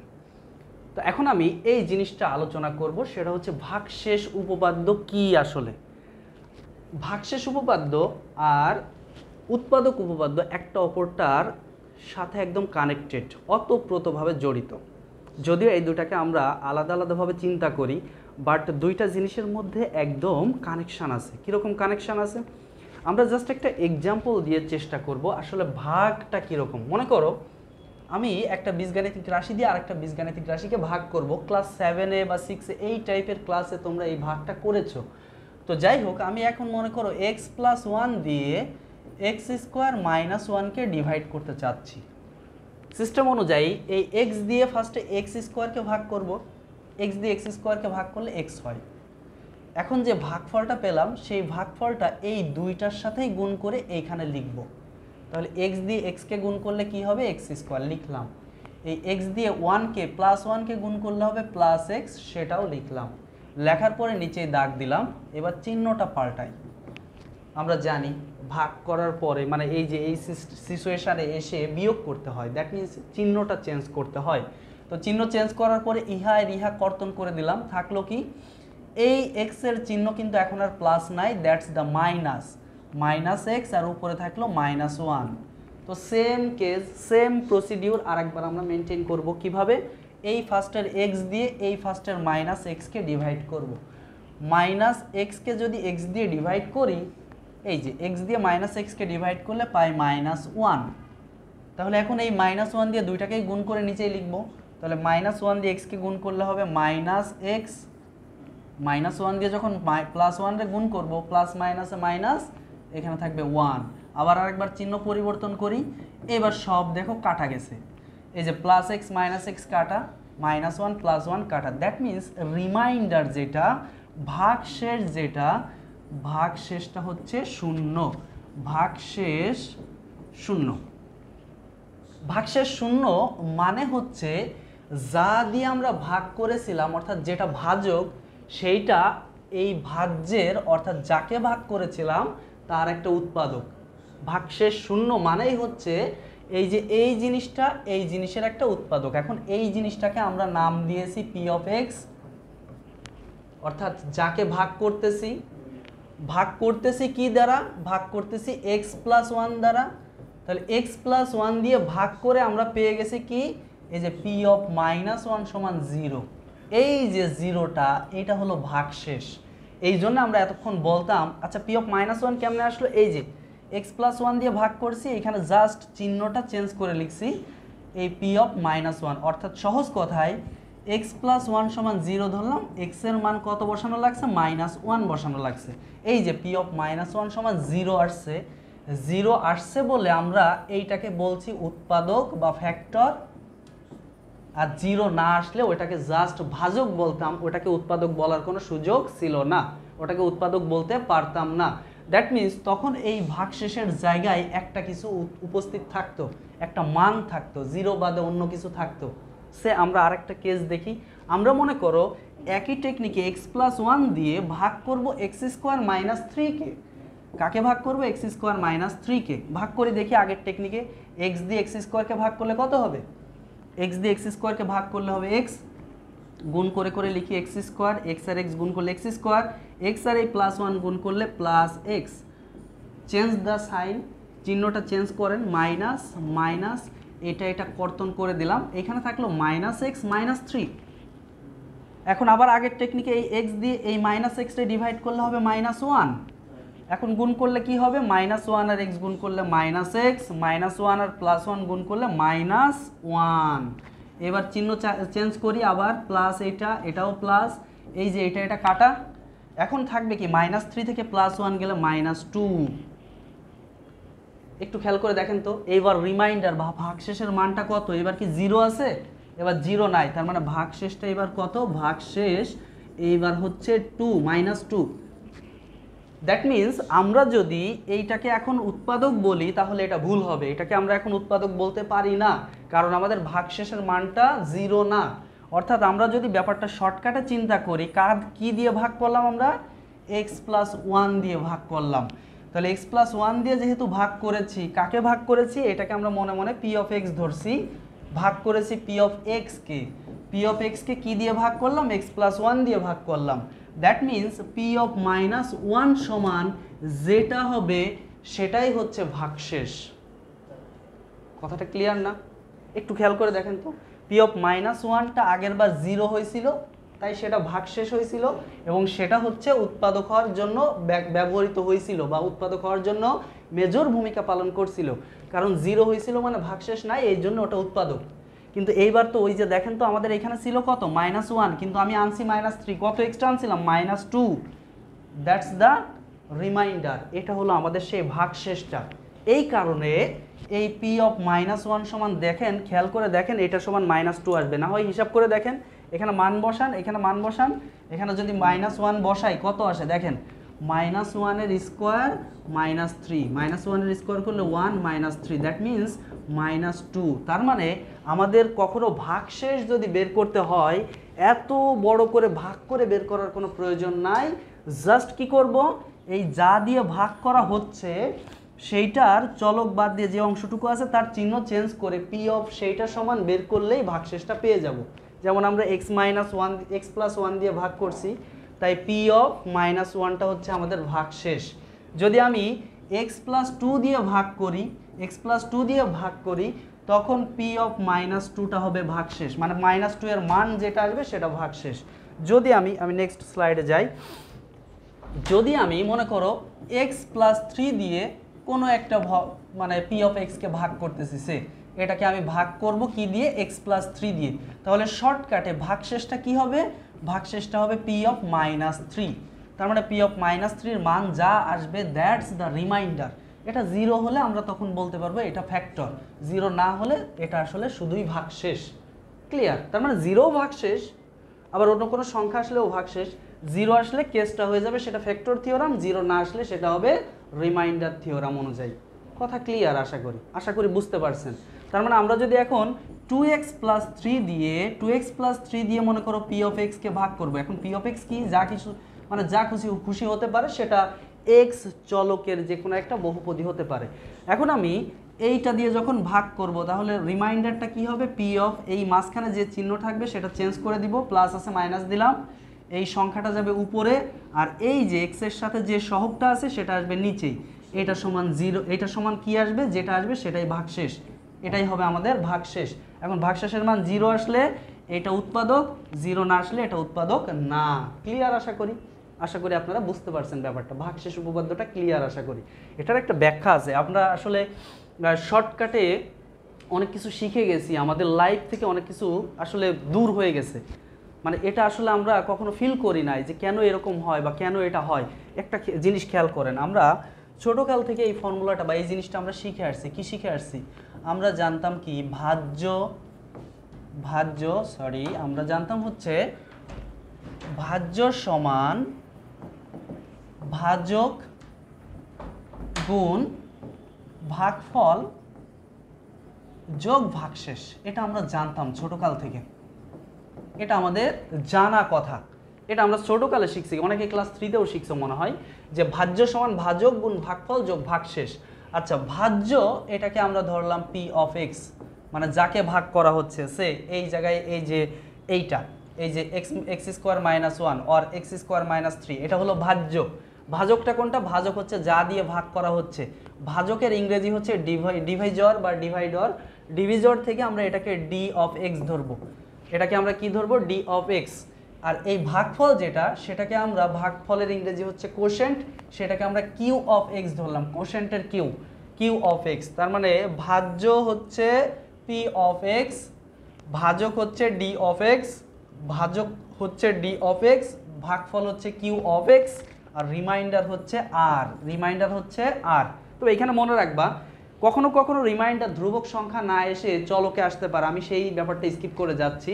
S1: তো এখন আমি এই জিনিসটা আলোচনা করব, সেটা হচ্ছে ভাগশেষ উপপাদ্য কি আসলে। ভাগশেষ উপপাদ্য আর উৎপাদক উপপাদ্য একটা অপরটার সাথে একদম কানেক্টেড, ওতপ্রোতভাবে জড়িত। যদিও এই দুটাকে আমরা আলাদা আলাদাভাবে চিন্তা করি, বাট দুইটা জিনিসের মধ্যে একদম কানেকশান আছে। কীরকম কানেকশান আছে? আমরা জাস্ট একটা এক্সাম্পল দিয়ে চেষ্টা করব আসলে ভাগটা কীরকম। মনে করো আমি একটা বীজগাণিতিক রাশি দিয়ে আরেকটা বীজগাণিতিক রাশিকে ভাগ করব। ক্লাস 7-এ বা 6-এ এই টাইপের ক্লাসে তোমরা এই ভাগটা করেছো। তো যাই হোক, আমি এখন মনে করো x+1 দিয়ে x² - 1কে ডিভাইড করতে চাচ্ছি। সিস্টেম অনুযায়ী এই x দিয়ে ফার্স্টে x² ভাগ করব, x দিয়ে x² ভাগ করলে x হয়। এখন যে ভাগফলটা পেলাম, সেই ভাগফলটা এই দুইটার সাথেই গুণ করে এইখানে লিখব। তাহলে x দিয়ে x কে গুণ করলে কি হবে? x² লিখলাম। এই x দিয়ে 1কে +1কে গুণ করলে হবে +x, সেটাও লিখলাম। লেখার পরে নিচেই দাগ দিলাম। এবার চিহ্নটা পাল্টাই। আমরা জানি ভাগ করার পরে মানে এই যে এই সিচুয়েশানে এসে বিয়োগ করতে হয়, দ্যাট মিনস চিহ্নটা চেঞ্জ করতে হয়। তো চিহ্ন চেঞ্জ করার পরে ইহা এর ইহা কর্তন করে দিলাম, থাকলো কি এই এক্স এর চিহ্ন কিন্তু এখন আর প্লাস নাই, দ্যাটস দ্য মাইনাস এক্স, আর উপরে থাকলো -1। তো সেম কেস সেম প্রসিডিউর আরেকবার আমরা মেনটেন করব। কিভাবে? এই ফার্স্টের এক্স দিয়ে এই ফার্স্টের মাইনাস এক্সকে ডিভাইড করব। মাইনাস এক্সকে যদি এক্স দিয়ে ডিভাইড করি, এই যে এক্স দিয়ে মাইনাস এক্সকে ডিভাইড করলে পাই -1। তাহলে এখন এই -1 দিয়ে দুইটাকেই গুণ করে নিচেই লিখবো। তাহলে -1 দিয়ে এক্সকে গুণ করলে হবে -x, -1 দিয়ে যখন +1 রে গুণ করব, প্লাস মাইনাসে মাইনাস, এখানে থাকবে 1। আবার আরেকবার চিহ্ন পরিবর্তন করি, এবার সব দেখো কাটা গেছে। এই যে +x -x কাটা, -1 +1 কাটা, দ্যাট মিনস রিমাইন্ডার যেটা, ভাগশেষ যেটা, ভাগশেষটা হচ্ছে 0। ভাগশেষ 0। ভাগশেষ 0 মানে হচ্ছে যা দিয়ে আমরা ভাগ করেছিলাম, অর্থাৎ যেটা ভাজক, সেইটা এই ভাজ্যের অর্থাৎ যাকে ভাগ করেছিলাম তার একটা উৎপাদক। ভাগশেষ 0 মানেই হচ্ছে এই যে এই জিনিসটা, এই জিনিসের একটা উৎপাদক। এখন এই জিনিসটাকে আমরা নাম দিয়েছি পি অফ এক্স, অর্থাৎ যাকে ভাগ করতেছি কি দ্বারা? ভাগ করতেছি x + 1 দ্বারা। তাহলে x + 1 দিয়ে ভাগ করে আমরা পেয়ে গেছি কি? এই যে পি অফ -1 সমান 0। এই যে 0টা, এটা হলো ভাগশেষ। এই জন্য আমরা এতক্ষণ বলতাম, আচ্ছা পি অফ -1 কেমনে আসলো? এই যে x + 1 দিয়ে ভাগ করছি, এখানে জাস্ট চিহ্নটা চেঞ্জ করে লিখছি এই পি অফ -1। অর্থাৎ সহজ কথায় x + 1 সমান 0 ধরলাম, x এর মান কত বসানো লাগছে? -1 বসানো লাগছে। এই যে পি অফ -1 সমান 0 আসছে, 0 আসছে বলে আমরা এইটাকে বলছি উৎপাদক বা ফ্যাক্টর। আর 0 না আসলে ওটাকে জাস্ট ভাজক বলতাম, ওটাকে উৎপাদক বলার কোনো সুযোগ ছিল না, ওটাকে উৎপাদক বলতে পারতাম না। দ্যাট মিনস তখন এই ভাগশেষের জায়গায় একটা কিছু উপস্থিত থাকতো, একটা মান থাকতো, 0 বাদে অন্য কিছু থাকতো। সে আমরা আরেকটা কেস দেখি। আমরা মনে করো একই টেকনিকে x + 1 দিয়ে ভাগ করব x² - 3কে। কাকে ভাগ করব? x² - 3কে ভাগ করে দেখি আগের টেকনিকে। x দিয়ে x² ভাগ করলে কত হবে? x দিয়ে x² ভাগ করলে হবে x, গুণ করে করে লিখি x², x আর x গুণ করলে x², x আর এই +1 গুণ করলে +x। চেঞ্জ দ্য সাইন, চিহ্নটা চেঞ্জ করেন, মাইনাস মাইনাস, এটা কর্তন করে দিলাম, এখানে থাকলো -x -3। এখন আবার আগের টেকনিকে এই x দিয়ে এই -x রে ডিভাইড করলে হবে -1। এখন গুণ করলে কি হবে? -1 আর x গুণ করলে -x, -1 আর +1 গুণ করলে -1। এবার চিহ্ন চেঞ্জ করি, আবার প্লাস, এটাও প্লাস, এই যে এটা কাটা। এখন থাকবে কি? -3 থেকে +1 গেলে -2। একটু খেয়াল করে দেখেন তো, এইবার রিমাইন্ডার বা ভাগশেষের মানটা কত? এবার কি 0 আছে? এবার 0 নাই, তার মানে ভাগশেষটা এবার কত? ভাগশেষ এইবার হচ্ছে 2, -2। দ্যাট মিনস আমরা যদি এইটাকে এখন উৎপাদক বলি তাহলে এটা ভুল হবে। এটাকে আমরা এখন উৎপাদক বলতে পারি না, কারণ আমাদের ভাগশেষের মানটা 0 না। অর্থাৎ আমরা যদি ব্যাপারটা শর্টকাটে চিন্তা করি, কি দিয়ে ভাগ করলাম আমরা? x + 1 দিয়ে ভাগ করলাম। তাহলে x + 1 দিয়ে যেহেতু ভাগ করেছি, কাকে ভাগ করেছি? এটাকে আমরা মনে মনে p অফ x ধরছি, ভাগ করেছি p of x K. p of x কে কি দিয়ে ভাগ করলাম? x + 1 দিয়ে ভাগ করলাম। দ্যাট মিনস p অফ -1 সমান যেটা হবে সেটাই হচ্ছে ভাগশেষ। কথাটা ক্লিয়ার না? একটু খেয়াল করে দেখেন তো, p অফ -1টা আগের বার 0 হয়েছিল, তাই সেটা ভাগশেষ হয়েছিল, এবং সেটা হচ্ছে উৎপাদক হওয়ার জন্য ব্যবহৃত হয়েছিল বা উৎপাদক হওয়ার জন্য মেজর ভূমিকা পালন করছিল। কারণ 0 হয়েছিল মানে ভাগশেষ নাই, এই জন্য ওটা উৎপাদক। কিন্তু এইবার তো ওই যে দেখেন তো, আমাদের এখানে ছিল কত? -1, কিন্তু আমি আনছি -3, কত এক্সট্রা আনছিলাম? -2। That's the reminder. এটা হলো আমাদের সেই ভাগশেষটা। এই কারণে এই p অফ -1 সমান, দেখেন খেয়াল করে দেখেন, এটা সমান -2 আসবে। না হয় হিসাব করে দেখেন, এখানে মান বসান, এখানে মান বসান, এখানে যদি -1 বসাই কত আসে দেখেন, -1 এর স্কোয়ার -3, -1 এর স্কোয়ার করলে 1 -3, দ্যাট মিনস -2। তার মানে আমাদের কখনো ভাগশেষ যদি বের করতে হয়, এত বড় করে ভাগ করে বের করার কোনো প্রয়োজন নাই। জাস্ট কি করব? এই যা দিয়ে ভাগ করা হচ্ছে সেইটার চলক বাদ দিয়ে যে অংশটুকু আছে তার চিহ্ন চেঞ্জ করে p অফ সেইটা সমান বের করলেই ভাগশেষটা পেয়ে যাব। যেমন আমরা x + 1 দিয়ে ভাগ করছি, তাই পি অফ মাইনাস ওয়ানটা হচ্ছে আমাদের ভাগশেষ। যদি আমি এক্স প্লাস টু দিয়ে ভাগ করি তখন পি অফ মাইনাস টুটা হবে ভাগশেষ, মানে মাইনাস টু এর মান যেটা আসবে সেটা ভাগশেষ। যদি আমি নেক্সট স্লাইডে যাই, যদি আমি মনে করো এক্স প্লাস থ্রি দিয়ে কোনো একটা মানে পি অফ এক্সকে ভাগ করতেছি, সে এটাকে আমি ভাগ করব কি দিয়ে, এক্স প্লাস থ্রি দিয়ে, তাহলে শর্টকাটে ভাগশেষটা কি হবে, ভাগশেষটা হবে পি অফ মাইনাস থ্রি। তার মানে পি অফ মাইনাস থ্রির মান যা আসবে দ্যাটস দ্য রিমাইন্ডার। এটা জিরো হলে আমরা তখন বলতে পারবো এটা ফ্যাক্টর, জিরো না হলে এটা আসলে শুধুই ভাগশেষ। ক্লিয়ার? তার মানে জিরো ভাগশেষ, আবার অন্য কোনো সংখ্যা আসলেও ভাগশেষ। জিরো আসলে কেসটা হয়ে যাবে সেটা ফ্যাক্টর থিওরাম, জিরো না আসলে সেটা হবে রিমাইন্ডার থিওরাম অনুযায়ী। কথা ক্লিয়ার? আশা করি বুঝতে পারছেন। তার মানে আমরা যদি এখন 2x প্লাস থ্রি দিয়ে মনে করো পি অফ এক্সকে ভাগ করবো। এখন পি অফ এক্স কি, যা কিছু মানে যা খুশি হতে পারে, সেটা এক্স চলকের যে কোনো একটা বহুপদী হতে পারে। এখন আমি এইটা দিয়ে যখন ভাগ করব তাহলে রিমাইন্ডারটা কি হবে, পি অফ এই মাঝখানে যে চিহ্ন থাকবে সেটা চেঞ্জ করে দিব, প্লাস আছে মাইনাস দিলাম, এই সংখ্যাটা যাবে উপরে, আর এই যে এক্স এর সাথে যে সহগটা আছে সেটা আসবে নিচেই। এটা সমান জিরো, এটা সমান কি আসবে, যেটা আসবে সেটাই ভাগশেষ, এটাই হবে আমাদের ভাগশেষ। এখন ভাগশেষের মান জিরো আসলে এটা উৎপাদক, জিরো না আসলে এটা উৎপাদক না। ক্লিয়ার? আশা করি আপনারা বুঝতে পারছেন ব্যাপারটা। ভাগশেষ উপপাদ্যটা ক্লিয়ার আশা করি। এটার একটা ব্যাখ্যা আছে, আমরা আসলে শর্টকাটে অনেক কিছু শিখে গেছি, আমাদের লাইফ থেকে অনেক কিছু আসলে দূর হয়ে গেছে, মানে এটা আসলে আমরা কখনো ফিল করি নাই যে কেন এরকম হয় বা কেন এটা হয়। একটা জিনিস খেয়াল করেন, আমরা ছোটোকাল থেকে এই ফর্মুলাটা বা এই জিনিসটা আমরা শিখে আসছি। কি শিখে আসছি? আমরা জানতাম কি আমরা জানতাম হচ্ছে ভাজ্য সমান ভাজক গুণ ভাগফল যোগ ভাগশেষ। এটা আমরা জানতাম ছোটকাল থেকে, এটা আমাদের জানা কথা। এটা আমরা ছোটকালে শিখছি, অনেকে ক্লাস 3তেও শিখছে মনে হয়, যে ভাজ্য সমান ভাজক গুণ ভাগফল যোগ ভাগশেষ। আচ্ছা, ভাজ্য এটাকে আমরা ধরলাম পি অফ এক্স, মানে যাকে ভাগ করা হচ্ছে সে এই জায়গায় এই যে এইটা, এই যে x square minus one or x square minus three, এটা হলো ভাজ্য। ভাজকটা কোনটা? ভাজক হচ্ছে যা দিয়ে ভাগ করা হচ্ছে। ভাজকের ইংরেজি হচ্ছে ডিভাইজর বা ডিভাইডর। ডিভিজর থেকে আমরা এটাকে ডি অফ এক্স ধরবো, এটাকে আমরা কি ধরবো, ডি অফ এক্স। আর এই ভাগফল যেটা, সেটাকে আমরা, ভাগফলের ইংরেজি হচ্ছে কোশেন্ট, সেটাকে আমরা কিউ অফ এক্স ধরলাম, কোশেন্টের কিউ অফ এক্স। তার মানে ভাজ্য হচ্ছে পি অফ এক্স, ভাজক হচ্ছে ডি অফ এক্স, ভাগফল হচ্ছে কিউ অফ এক্স, আর রিমাইন্ডার হচ্ছে আর। তো এখানে মনে রাখবা, কখনো কখনো রিমাইন্ডার ধ্রুবক সংখ্যা না এসে চলকে আসতে পারে, আমি সেই ব্যাপারটা স্কিপ করে যাচ্ছি।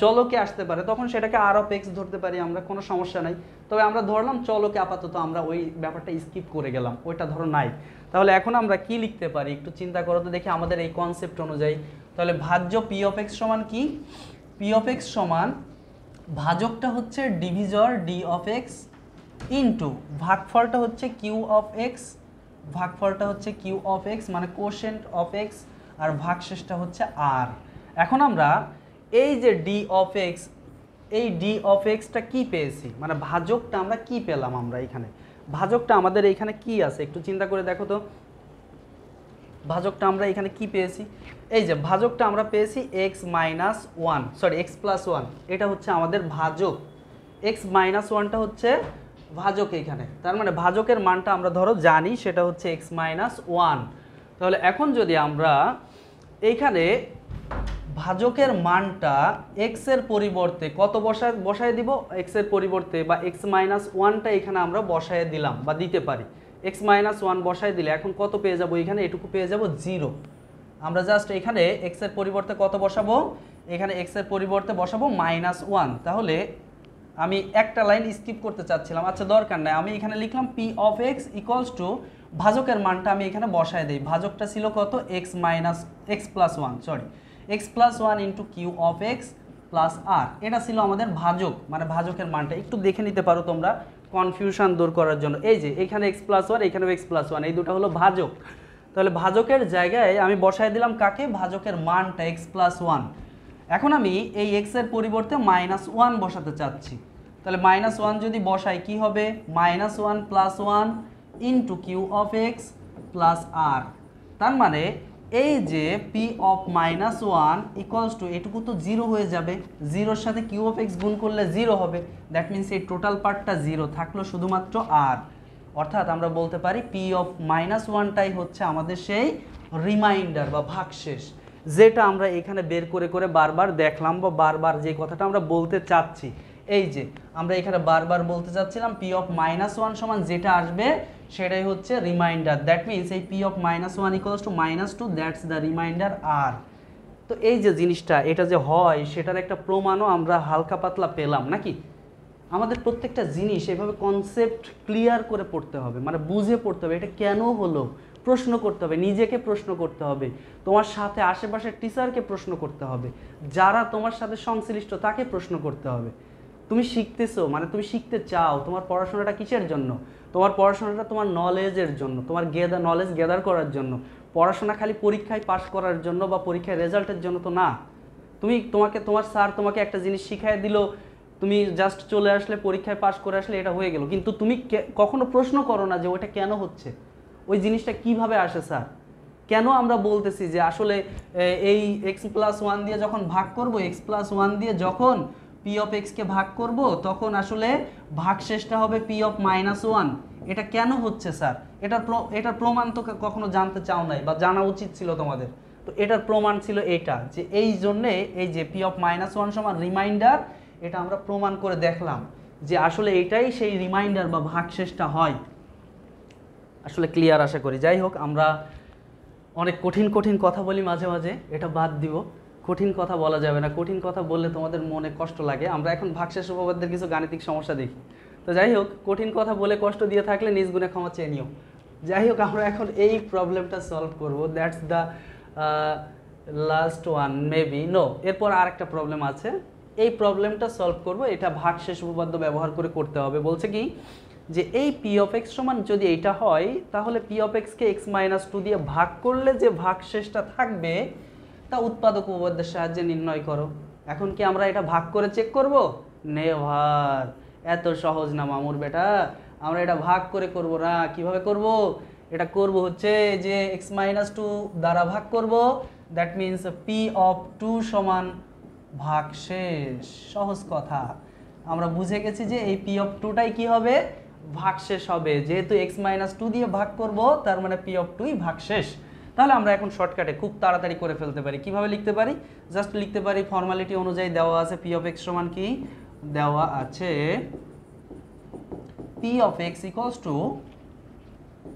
S1: চলকে আসতে পারে, তখন সেটাকে আর অফ এক্স ধরতে পারি আমরা, কোনো সমস্যা নাই। তবে আমরা ধরলাম চলকে, আপাতত আমরা ওই ব্যাপারটা স্কিপ করে গেলাম, ওইটা ধরো নাই। তাহলে এখন আমরা কি লিখতে পারি একটু চিন্তা করো তো দেখি আমাদের এই কনসেপ্ট অনুযায়ী। তাহলে ভাজ্য পি অফ এক্স সমান কি, পি অফ এক্স সমান ভাজকটা হচ্ছে divisor d of x into ভাগফলটা হচ্ছে কিউ অফ এক্স, মানে কোশেন্ট অফ এক্স, আর ভাগশেষটা হচ্ছে আর। এখন আমরা এই যে ডি অফ এক্স, এই ডি অফ এক্সটা কি পেয়েছি, মানে ভাজকটা আমরা কি পেলাম, আমরা এখানে ভাজকটা আমাদের এইখানে কি আছে একটু চিন্তা করে দেখো তো। ভাজকটা আমরা এখানে কি পেয়েছি, এই যে ভাজকটা আমরা পেয়েছি এক্স প্লাস ওয়ান, এটা হচ্ছে আমাদের ভাজক, এক্স মাইনাস ওয়ানটা হচ্ছে ভাজক এইখানে। তার মানে ভাজকের মানটা আমরা ধরো জানি, সেটা হচ্ছে এক্স মাইনাস ওয়ান। তাহলে এখন যদি আমরা এইখানে ভাজকের মানটা এক্স এর পরিবর্তে কত বসায় দিব, এক্স এর পরিবর্তে বা এক্স মাইনাস ওয়ানটা এখানে আমরা বসায় দিলাম বা দিতে পারি। এক্স মাইনাস ওয়ান বসায় দিলে এখন কত পেয়ে যাবো, এখানে এটুকু পেয়ে যাব জিরো। আমরা জাস্ট এখানে এক্স এর পরিবর্তে কত বসাবো, এখানে এক্স এর পরিবর্তে বসাবো মাইনাস ওয়ান। তাহলে আমি একটা লাইন স্কিপ করতে চাচ্ছিলাম, আচ্ছা দরকার নাই, আমি এখানে লিখলাম p of x equals to ভাজকের মানটা আমি এখানে বসায় দিই। ভাজকটা ছিল কত, x plus one into q of x plus r, এটা ছিল আমাদের ভাজক, মানে ভাজকের মানটা একটু দেখে নিতে পারো তোমরা কনফিউশন দূর করার জন্য। এই যে এখানে এক্স প্লাস ওয়ান, এখানেও এক্স প্লাস ওয়ান, এই দুটো হলো ভাজক। তাহলে ভাজকের জায়গায় আমি বসায় দিলাম কাকে, ভাজকের মানটা এক্স প্লাস ওয়ান। এখন আমি এই এক্স এর পরিবর্তে মাইনাস ওয়ান বসাতে চাচ্ছি, তাহলে -1 যদি বসাই কি হবে, -1 + 1 into q of x plus r. তার মানে এই যে পি অফ -1 ইকুয়ালস টু এটুকু তো 0 হয়ে যাবে, 0-র সাথে কিউ অফ এক্স গুণ করলে 0 হবে। দ্যাট মিনস এই টোটাল পার্টটা 0 থাকলো শুধুমাত্র আর। অর্থাৎ আমরা বলতে পারি পি অফ -1টাই হচ্ছে আমাদের সেই রিমাইন্ডার বা ভাগশেষ, যেটা আমরা এখানে বের করে করে বারবার দেখলাম বা বারবার যে কথাটা আমরা বলতে চাচ্ছি। এই যে আমরা এখানে বারবার বলতে চাচ্ছিলাম পি অফ -1 সমান যেটা আসবে সেটাই হচ্ছে রিমাইন্ডার। দ্যাট মিনস এই p of -1 equals to -2, that's the remainder r. তো এই যে জিনিসটা এটা যে হয় সেটার একটা প্রমাণও আমরা হালকা পাতলা পেলাম নাকি। আমাদের প্রত্যেকটা জিনিস এভাবে কনসেপ্ট ক্লিয়ার করে পড়তে হবে, মানে বুঝে পড়তে হবে, এটা কেন হলো প্রশ্ন করতে হবে, নিজেকে প্রশ্ন করতে হবে, তোমার সাথে আশেপাশের টিচারকে প্রশ্ন করতে হবে, যারা তোমার সাথে সংশ্লিষ্ট তাকে প্রশ্ন করতে হবে। তুমি শিখতেছো মানে তুমি শিখতে চাও, তোমার পড়াশোনাটা কিসের জন্য? তোমার পড়াশোনাটা তোমার নলেজের জন্য, তোমার নলেজ গ্যাদার করার জন্য। পড়াশোনা খালি পরীক্ষায় পাশ করার জন্য বা পরীক্ষায় রেজাল্টের জন্য তো না। তোমার স্যার তোমাকে একটা জিনিস শিখাই দিল, তুমি জাস্ট চলে আসলে পরীক্ষায় পাশ করে আসলে এটা হয়ে গেল, কিন্তু তুমি কখনো প্রশ্ন করো না যে ওটা কেন হচ্ছে, ওই জিনিসটা কিভাবে আসে স্যার। কেন আমরা বলতেছি যে আসলে এই x+1 দিয়ে যখন ভাগ করব, x+1 দিয়ে যখন পি অফ এক্সকে ভাগ করব তখন আসলে ভাগশেষটা হবে পি অফ -1। এটা কেন হচ্ছে স্যার? এটার প্রমাণ তো কখনো জানতে চাও নাই বা জানা উচিত ছিল তোমাদের। তো এটার প্রমাণ ছিল এটা, যে এই জন্যে এই যে পি অফ -1 সমান রিমাইন্ডার, এটা আমরা প্রমাণ করে দেখলাম যে আসলে এটাই সেই রিমাইন্ডার বা ভাগশেষটা হয়। আসলে ক্লিয়ার আশা করি। যাই হোক, আমরা অনেক কঠিন কঠিন কথা বলি মাঝে মাঝে, এটা বাদ দিব। কঠিন কথা বলা যাবে না, কঠিন কথা বললে তোমাদের মনে কষ্ট লাগে। আমরা এখন ভাগশেষ উপপাদ্যের কিছু গাণিতিক সমস্যা দেখি। তো যাই হোক, কঠিন কথা বলে কষ্ট দিয়ে থাকলে নিজ গুণে ক্ষমা চেয়ে নিও। যাই হোক, আমরা এখন এই প্রবলেমটা সলভ করব। That's the last one maybe, no, এরপর আরেকটা প্রবলেম আছে। এই প্রবলেমটা সলভ করব, এটা ভাগশেষ উপপাদ্য ব্যবহার করে করতে হবে। বলছে কি যে এই পি অফ এক্স সমান যদি এইটা হয়, তাহলে পি অফ এক্সকে x-2 দিয়ে ভাগ করলে যে ভাগশেষটা থাকবে তা উৎপাদক উপপাদ্যের সাহায্যে নির্ণয় করো। এখন কি আমরা এটা ভাগ করে চেক করব? নেভার, এত সহজ না মামুর বেটা, আমরা এটা ভাগ করে করব না। কিভাবে করব? এটা করব হচ্ছে যে x-2 দ্বারা ভাগ করব। দ্যাট মিনস পি অফ 2 সমান ভাগশেষ। সহজ কথা, আমরা বুঝে গেছি যে এই পি অফ 2টাই কি হবে? ভাগশেষ হবে। যেহেতু x-2 দিয়ে ভাগ করব, তার মানে পি অফ 2ই ভাগশেষ। তাহলে আমরা এখন শর্টকাটে খুব তাড়াতাড়ি করে ফেলতে পারি। কিভাবে লিখতে পারি? জাস্ট লিখতে পারি ফর্মালিটি অনুযায়ী দেওয়া আছে পি অফ এক্স সমান কি দেওয়া আছে, p of x equals two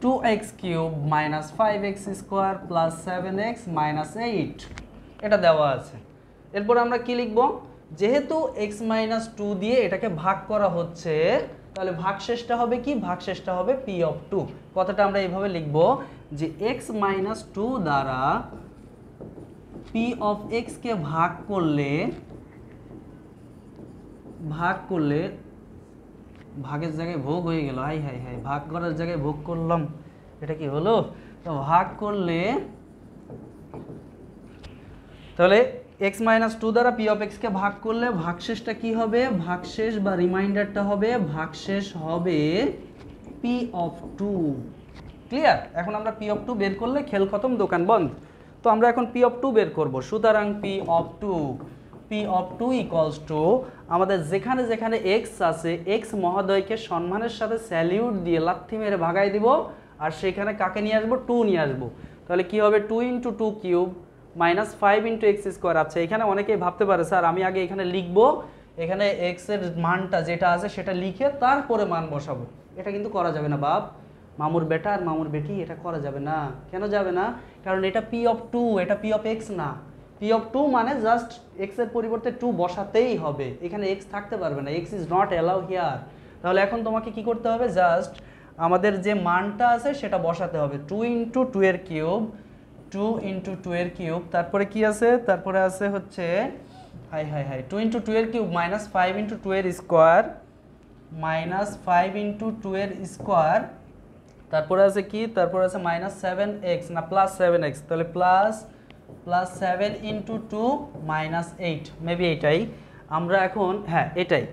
S1: 2x³ - 5x² + 7x - 8, এটা দেওয়া আছে। এরপর আমরা কি লিখব? যেহেতু x-2 দিয়ে এটাকে ভাগ করা হচ্ছে, তাহলে ভাগশেষটা হবে কি? ভাগশেষটা হবে পি অফ 2। কথাটা আমরা এইভাবে লিখব যে x-2 দ্বারা পি অফ এক্স কে ভাগ করলে ভাগের জায়গায় ভোগ হয়ে গেল। হাই হাই হাই, ভাগ করার জায়গায় ভোগ করলাম, এটা কি হলো? তো ভাগ করলে তাহলে x-2 দ্বারা পি অফ এক্স কে ভাগ করলে ভাগশেষটা কি হবে? ভাগশেষ বা রিমাইন্ডারটা হবে, ভাগশেষ হবে পি অফ 2। ক্লিয়ার? এখন আমরা পি অফ 2 বের করলে খেল খতম, দোকান বন্ধ। তো আমরা এখন পি অফ 2 বের করব। সুতরাং পি অফ 2 ইকুয়ালস টু আমাদের যেখানে যেখানে এক্স আছে, এক্স মহোদয়কে সম্মানের সাথে স্যালিউট দিয়ে লাথি মেরে ভাগাই দিব, আর সেখানে কাকে নিয়ে আসবো? 2 নিয়ে আসবো। তাহলে কি হবে? 2 × 2³ - 5 × x²। আচ্ছা, এখানে অনেকেই ভাবতে পারে স্যার আমি আগে এখানে লিখবো, এখানে এক্স এর মানটা যেটা আছে সেটা লিখে তারপরে মান বসাবো। এটা কিন্তু করা যাবে না বাপ, মামুর বেটা আর মামুর বেটি, এটা করা যাবে না। কেন যাবে না? কারণ এটা পি অফ 2, এটা পি অফ এক্স না। পি অফ 2 মানে জাস্ট এক্স এর পরিবর্তে 2 বসাতেই হবে, এখানে এক্স থাকতে পারবে না। X is not allow here. তাহলে এখন তোমাকে কি করতে হবে? জাস্ট আমাদের যে মানটা আছে সেটা বসাতে হবে। 2 × 2 তারপরে কি আছে? তারপরে আছে হচ্ছে 2 × 2³ - 5 × 2² -5 × 2² তারপরে আছে কি? তারপরে আছে -7x না +7x, তাহলে +7 × 2 - 8, মেবি এটাই আমরা এখন, হ্যাঁ এটাই।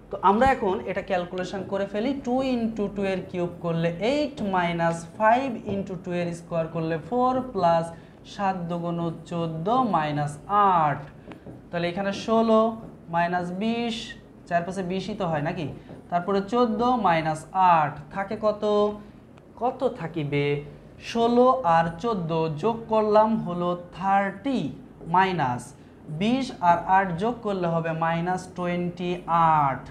S1: তো আমরা এখন এটা ক্যালকুলেশন করে ফেলি। 2 × 2 এর কিউব করলে 8 মাইনাস 5 × 2 এর স্কোয়ার করলে 4 প্লাস 7 দুগুণ 14 মাইনাস 8, তাহলে এখানে 16 মাইনাস 20, 4 পাশে 20ই তো হয় নাকি, তারপরে 14 মাইনাস 8 থাকে কত, কত থাকিবে 16 আর 14 যোগ করলাম হলো 30 মাইনাস 20 আর 8 যোগ করলে হবে মাইনাস 28,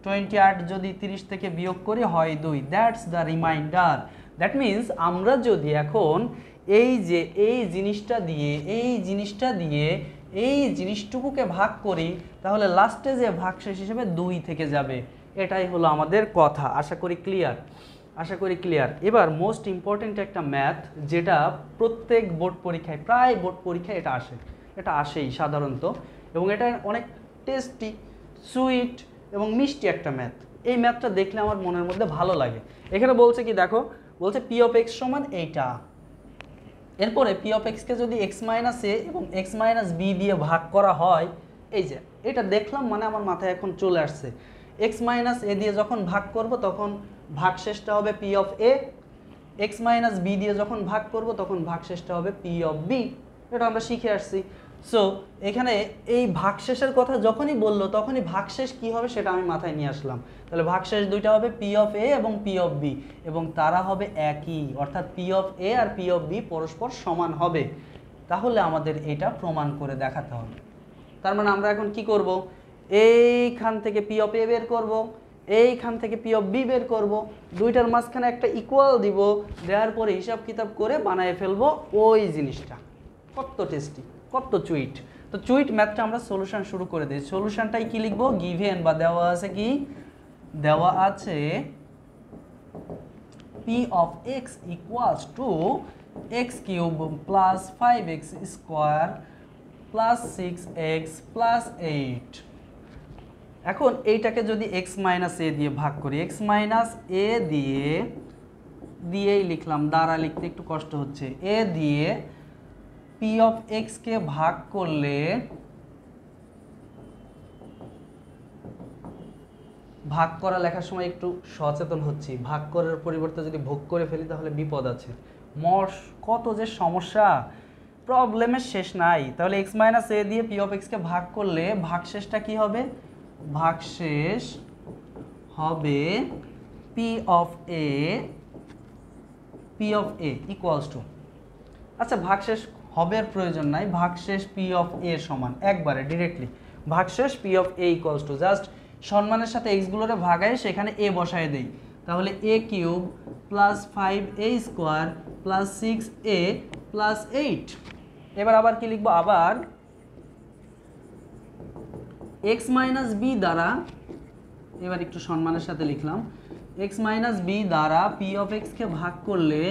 S1: 28 যদি 30 থেকে বিয়োগ করি হয় 2, that's the reminder. That means আমরা যদি এখন এই যে এই জিনিসটা দিয়ে এই জিনিসটুকুকে ভাগ করি তাহলে লাস্টে যে ভাগশেষ হিসেবে 2 থেকে যাবে। এটাই হলো আমাদের কথা। আশা করি ক্লিয়ার। এবার মোস্ট ইম্পর্টেন্ট একটা ম্যাথ, যেটা প্রত্যেক বোর্ড পরীক্ষায়, প্রায় বোর্ড পরীক্ষায় এটা আসেই সাধারণত, এবং এটা অনেক টেস্টি, সুইট এবং মিষ্টি একটা ম্যাথ। এই ম্যাথটা দেখলে আমার মনের মধ্যে ভালো লাগে। এখানে বলছে কি দেখো, বলছে পি অফ এক্স সমান এইটা। এরপরে পি অফ এক্সকে যদি এক্স মাইনাস এ এবং এক্স মাইনাস বি দিয়ে ভাগ করা হয়, এই যে এটা দেখলাম মানে আমার মাথায় এখন চলে আসছে, এক্স মাইনাস এ দিয়ে যখন ভাগ করব তখন ভাগশেষটা হবে P of A, X minus B দিয়ে যখন ভাগ করব তখন ভাগশেষটা হবে পি অফ বি। এটা আমরা শিখে আসছি। সো এখানে এই ভাগশেষের কথা যখনই বললো তখনই ভাগশেষ কি হবে সেটা আমি মাথায় নিয়ে আসলাম। তাহলে ভাগশেষ দুইটা হবে পি অফ এ এবং পি অফ বি, এবং তারা হবে একই, অর্থাৎ পি অফ এ আর পি অফ বি পরস্পর সমান হবে। তাহলে আমাদের এটা প্রমাণ করে দেখাতে হবে। তার মানে আমরা এখন কি করব, এইখান থেকে পি অফ এ বের করব, এইখান থেকে পি অফ বি বের করব, দুইটার মাঝখানে একটা ইকুয়াল দিব, দেওয়ার পরে হিসাব কিতাব করে বানায় ফেলবো ওই জিনিসটা। কত টেস্টি, কত চুইট। তো চুইট ম্যাথটা আমরা সলিউশন শুরু করে দিই। সলিউশনটাই কি লিখবো, গিভেন বা দেওয়া আছে কি, দেওয়া আছে p of x equals two x cube plus 5x square plus 6x plus 8। এখন এইটাকে যদি x মাইনাস এ দিয়ে ভাগ করি, x মাইনাস এ দিয়েই লিখলাম, দ্বারা লিখতে একটু কষ্ট হচ্ছে, এ দিয়ে পি অফ এক্স কে ভাগ করলে, ভাগ করা লেখার সময় একটু সচেতন হচ্ছি, ভাগ করার পরিবর্তে যদি ভোগ করে ফেলি তাহলে বিপদ আছে। কত যে সমস্যা, প্রবলেমের শেষ নাই। তাহলে এক্স মাইনাস এ দিয়ে পি অফ এক্স কে ভাগ করলে ভাগশেষটা কি হবে, ভাগশেষ হবে P of A equals two, আচ্ছা ভাগশেষ হবে প্রয়োজন নাই, ভাগশেষ পি অফ এ সমান একবারে ডিরেক্টলি ভাগশেষ P of A equals two, just সম্মানের সাথে এক্স গুলোরে ভাগায় সেখানে এ বসায় দেই, তাহলে a cube plus 5a square plus 6a plus 8। এবার আবার কি লিখবো, আবার এক্স মাইনাস বি দ্বারা, এবার একটু সম্মানের সাথে লিখলাম, এক্স মাইনাস বি দ্বারা পি অফ এক্স কে ভাগ করলে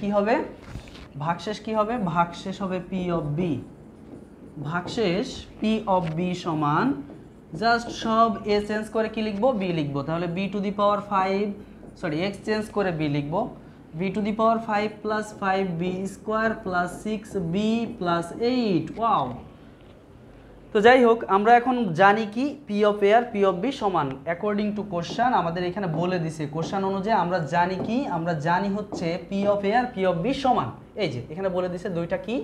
S1: কি হবে, ভাগশেষ কি হবে, ভাগশেষ হবে পি অফ বি, ভাগশেষ পি অফ বি সমান, জাস্ট সব এ চেঞ্জ করে কি লিখবো, বি লিখবো, তাহলে B to the power 5, sorry X change করে বি লিখবো, B to the power 5 plus 5b square plus 6b plus 8। Wow. তো যাই হোক, আমরা এখন জানি কি পি অফ এ আর পি অফ বি সমান, অ্যাকর্ডিং টু কোশ্চান আমাদের এখানে বলে দিছে, কোশ্চান অনুযায়ী আমরা জানি কি, আমরা জানি হচ্ছে পি অফ এ আর পি অফ বি সমান, এই যে এখানে বলে দিছে দুইটা কি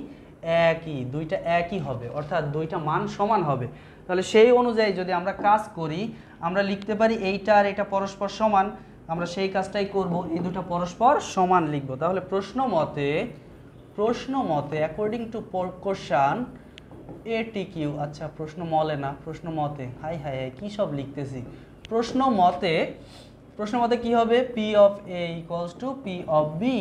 S1: একই, দুইটা একই হবে, অর্থাৎ দুইটা মান সমান হবে। তাহলে সেই অনুযায়ী যদি আমরা কাজ করি, আমরা লিখতে পারি এইটা আর এটা পরস্পর সমান, আমরা সেই কাজটাই করব, এই দুটো পরস্পর সমান লিখব। তাহলে প্রশ্ন মতে অ্যাকর্ডিং টু কোশ্চান এটি কিউ, আচ্ছা প্রশ্ন মলে না, প্রশ্ন মতে, হাই কি সব লিখতেছি, প্রশ্ন মতে কি হবে, P of A equals to P of B.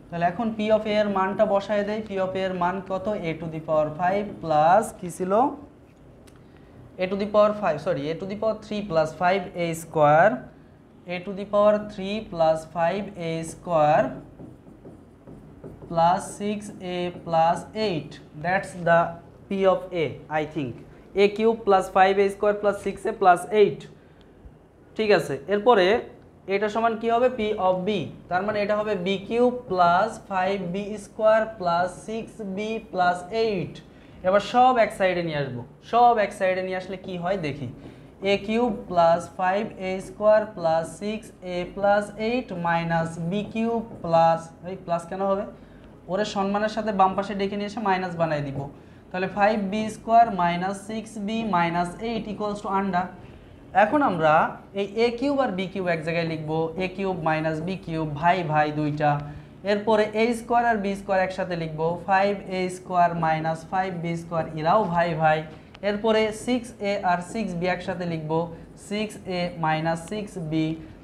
S1: তাহলে এখন পি অফ এ এর মানটা বসায় দেই, পি অফ এ এর মান কত, এ টু দি পাওয়ার 5 প্লাস কি ছিল, a to the power 3 plus 5a square, a to the power 3 plus 5a square plus 6a plus 8, that's the p of a, I think a cube plus 5a square plus 6a plus 8। ঠিক আছে, এরপরে এটা সমান কি হবে, p of b, তার মানে এটা হবে b cube plus 5b square plus 6b plus 8। এবার সব এক সাইডে নিয়ে আসবো, সব এক সাইডে নিয়ে আসলে কি হয় দেখি। A cube plus 5a square plus 6a plus 8 minus b cube plus, এই প্লাস কেন হবে, ওরে সম্মানের সাথে বাম পাশে ডেকে নিয়ে এসে মাইনাস বানাই দিব। তাহলে 5b square minus 6b minus 8 equals to under. এখন আমরা এই এ কিউব আর বি কিউব এক জায়গায় লিখবো, এ কিউব মাইনাস বি কিউব, ভাই ভাই দুইটা। এরপরে এ স্কোয়ার আর বি স্কোয়ার একসাথে লিখবো, 5a square minus 5b square, এরাও ভাই ভাই। এরপরে 6a আর 6b একসাথে লিখবো, 6a মাইনাস 6b।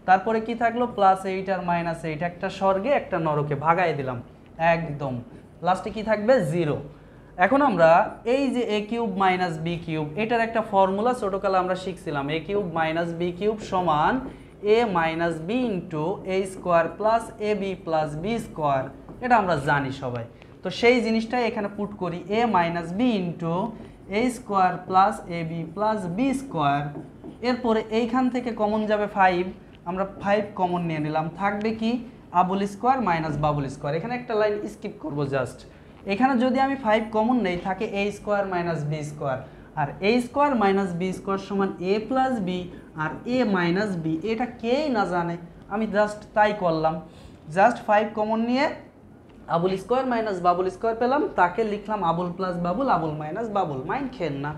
S1: তারপরে কি থাকলো, প্লাস 8 আর মাইনাস 8, একটা স্বর্গে একটা নরকে ভাগাই দিলাম একদম, লাস্টে কি থাকবে 0। এখন আমরা এই যে এ কিউব মাইনাস বি কিউব, এটার একটা ফর্মুলা ছোটকালে আমরা শিখছিলাম, এ কিউব মাইনাস বি কিউব সমান এ minus B into A square plus a b plus b square, এটা আমরা জানি সবাই। তো সেই জিনিসটাই এখানে পুট করি, এ minus B into A square plus a b plus b square. এরপরে এইখান থেকে কমন যাবে 5, আমরা 5 কমন নিয়ে নিলাম, থাকবে কি Abul square minus Babul square. এখানে একটা লাইন স্কিপ করব জাস্ট, এখানে যদি আমি 5 কমন নেই থাকে এ স্কোয়ার মাইনাস বি স্কোয়ার, আর এ স্কোয়ার মাইনাস বি স্কোয়ার সমান এ প্লাস বি, আর এ মাইনাস বি এটা কেই না জানে, আমি জাস্ট তাই করলাম, জাস্ট 5 কমন নিয়ে Abul square minus Babul square পেলাম, তাকে লিখলাম Abul plus Babul, Abul minus Babul, mind খেন না,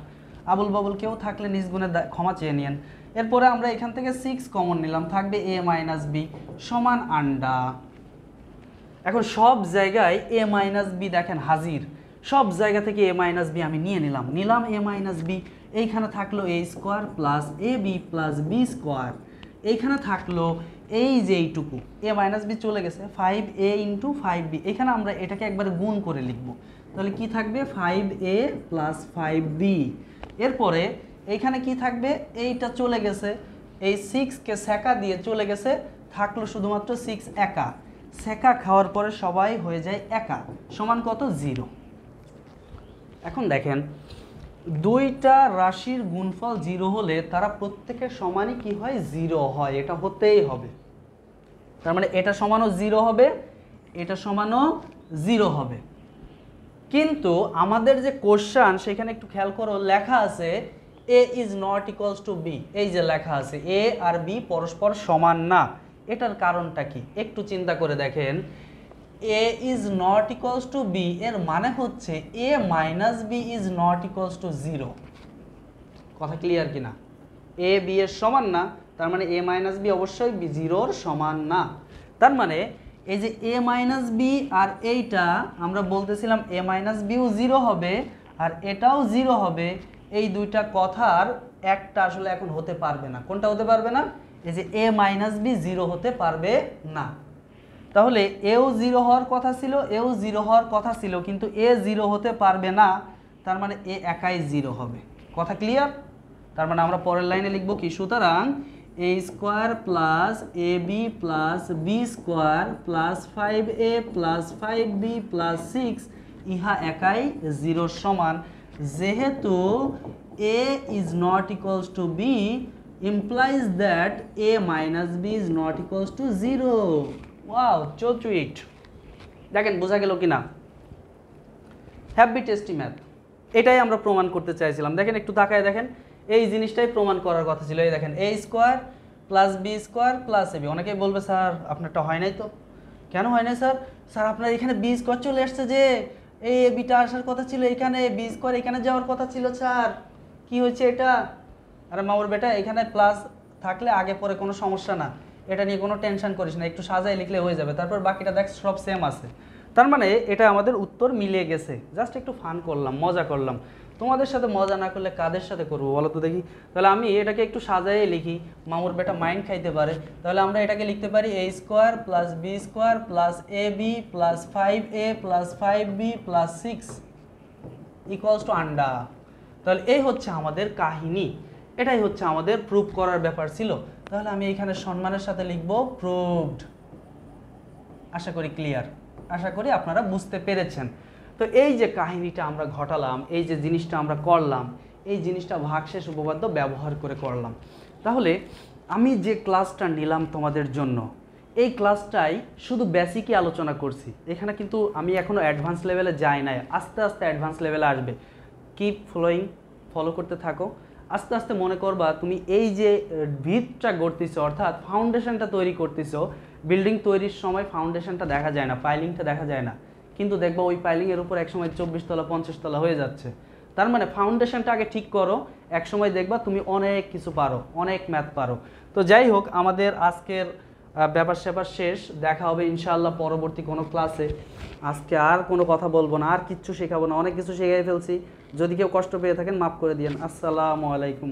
S1: আবুল বাবুল কেউ থাকলে নিজ গুণে ক্ষমা চেয়ে নিয়েন। এরপরে আমরা এখান থেকে 6 কমন নিলাম, থাকবে এ মাইনাস বি সমান আন্ডা। এখন সব জায়গায় এ মাইনাস বি দেখেন হাজির, সব জায়গা থেকে এ মাইনাস বি আমি নিয়ে নিলাম এ মাইনাস বি, এইখানে থাকলো এ square plus a b plus b square, এইখানে থাকলো এই যে এইটুকু এ মাইনাস বি চলে গেছে 5a ইন্টু 5b, এখানে আমরা এটাকে একবারে গুণ করে লিখবো, তাহলে কি থাকবে 5a প্লাস 5b। এরপরে এইখানে কি থাকবে, এইটা চলে গেছে, এই 6কে সেকা দিয়ে চলে গেছে, থাকলো শুধুমাত্র 6 একা, সেকা খাওয়ার পরে সবাই হয়ে যায় একা, সমান কত 0। এখন দেখেন দুইটা রাশির গুণফল 0 হলে তারা প্রত্যেকের সমানই কি হয় 0 হয়, এটা হতেই হবে। তার মানে এটা সমানও 0 হবে, এটা সমানও 0 হবে। কিন্তু আমাদের যে কোশ্চেন সেখানে একটু খেয়াল করো, লেখা আছে a is not equals to b, এই যে লেখা আছে এ আর বি পরস্পর সমান না, এটার কারণটা কি একটু চিন্তা করে দেখেন। A is not equals to b এর মানে হচ্ছে a minus b is not equals to 0, কথা ক্লিয়ার কিনা, এ বি এর সমান না, তার মানে এ মাইনাস বি অবশ্যই 0-র সমান না। তার মানে এই যে এ মাইনাস বি আর এইটা আমরা বলতেছিলাম এ মাইনাস বিও 0 হবে আর এটাও 0 হবে, এই দুইটা কথার একটা আসলে এখন হতে পারবে না। কোনটা হতে পারবে না, এই যে এ মাইনাস বি 0 হতে পারবে না। তাহলে এও 0 হওয়ার কথা ছিল, এও 0 হওয়ার কথা ছিল, কিন্তু এ 0 হতে পারবে না, তার মানে এ একাই 0 হবে, কথা ক্লিয়ার। তার মানে আমরা পরের লাইনে লিখব কি, সুতরাং a square plus a b plus b square plus 5a plus 5b plus 6 ইহা একাই 0 সমান, যেহেতু a is not equals to b implies that a minus b is not equals to 0. Wow, so sweet. দেখেন বোঝা গেল কিনা, হ্যাপি টেস্টি ম্যাথ, এটাই আমরা প্রমাণ করতে চাইছিলাম। দেখেন একটু তাকায় দেখেন, এই জিনিসটাই প্রমাণ করার কথা ছিল। এই দেখেন a square plus b square plus a b. অনেকেই বলবে স্যার আপনারটা হয় নাই, তো কেন হয় নাই স্যার? স্যার আপনার এখানে বি স্কোয়ার চলে আসছে, যে এই এ বিটা আসার কথা ছিল এখানে, বি স্কোয়ার এখানে যাওয়ার কথা ছিল, স্যার কি হয়েছে এটা? আরে মামুর বেটা, এখানে প্লাস থাকলে আগে পরে কোনো সমস্যা না, এটা নিয়ে কোনো টেনশন করিস না, একটু সাজায় লিখলে হয়ে যাবে, তারপর বাকিটা দেখ সব সেম আছে। তার মানে এটা আমাদের উত্তর মিলিয়ে গেছে, জাস্ট একটু ফান করলাম, মজা করলাম। তোমাদের সাথে মজা না করলে কাদের সাথে করবো বলো তো দেখি? তাহলে আমি এটাকে একটু সাজায়ে লিখি, মামুর বেটা মাইন্ড খাইতে পারে। তাহলে আমরা এটাকে লিখতে পারি a square plus b square plus a b plus 5a plus 5b plus 6 equals to আন্ডা। তাহলে এই হচ্ছে আমাদের কাহিনী, এটাই হচ্ছে আমাদের প্রুভ করার ব্যাপার ছিল। তাহলে আমি এখানে সম্মানের সাথে লিখব প্রুভড। আশা করি ক্লিয়ার, আশা করি আপনারা বুঝতে পেরেছেন। তো এই যে কাহিনীটা আমরা ঘটালাম, এই যে জিনিসটা আমরা করলাম, এই জিনিসটা ভাগশেষ উপপাদ্য ব্যবহার করে করলাম। তাহলে আমি যে ক্লাসটা নিলাম তোমাদের জন্য, এই ক্লাসটাই শুধু বেসিকই আলোচনা করছি, এখানে কিন্তু আমি এখনও অ্যাডভান্স লেভেলে যাই নাই, আস্তে আস্তে অ্যাডভান্স লেভেলে আসবে। কিপ ফলোয়িং, ফলো করতে থাকো। আস্তে আস্তে মনে করবা তুমি এই যে ভিতটা গড়তেছো, অর্থাৎ ফাউন্ডেশনটা তৈরি করতেছো। বিল্ডিং তৈরির সময় ফাউন্ডেশনটা দেখা যায় না, পাইলিংটা দেখা যায় না, কিন্তু দেখবা ওই পাইলিংয়ের উপর একসময় 24 তলা 50 তলা হয়ে যাচ্ছে। তার মানে ফাউন্ডেশনটা আগে ঠিক করো, একসময় দেখবা তুমি অনেক কিছু পারো, অনেক ম্যাথ পারো। তো যাই হোক, আমাদের আজকের ব্যাপার স্যাপার শেষ। দেখা হবে ইনশাআল্লাহ পরবর্তী কোনো ক্লাসে। আজকে আর কোনো কথা বলবো না, আর কিচ্ছু শেখাবো না, অনেক কিছু শেখাই ফেলছি। যদি কেউ কষ্ট পেয়ে থাকেন মাফ করে দিয়েন। আসসালামু আলাইকুম।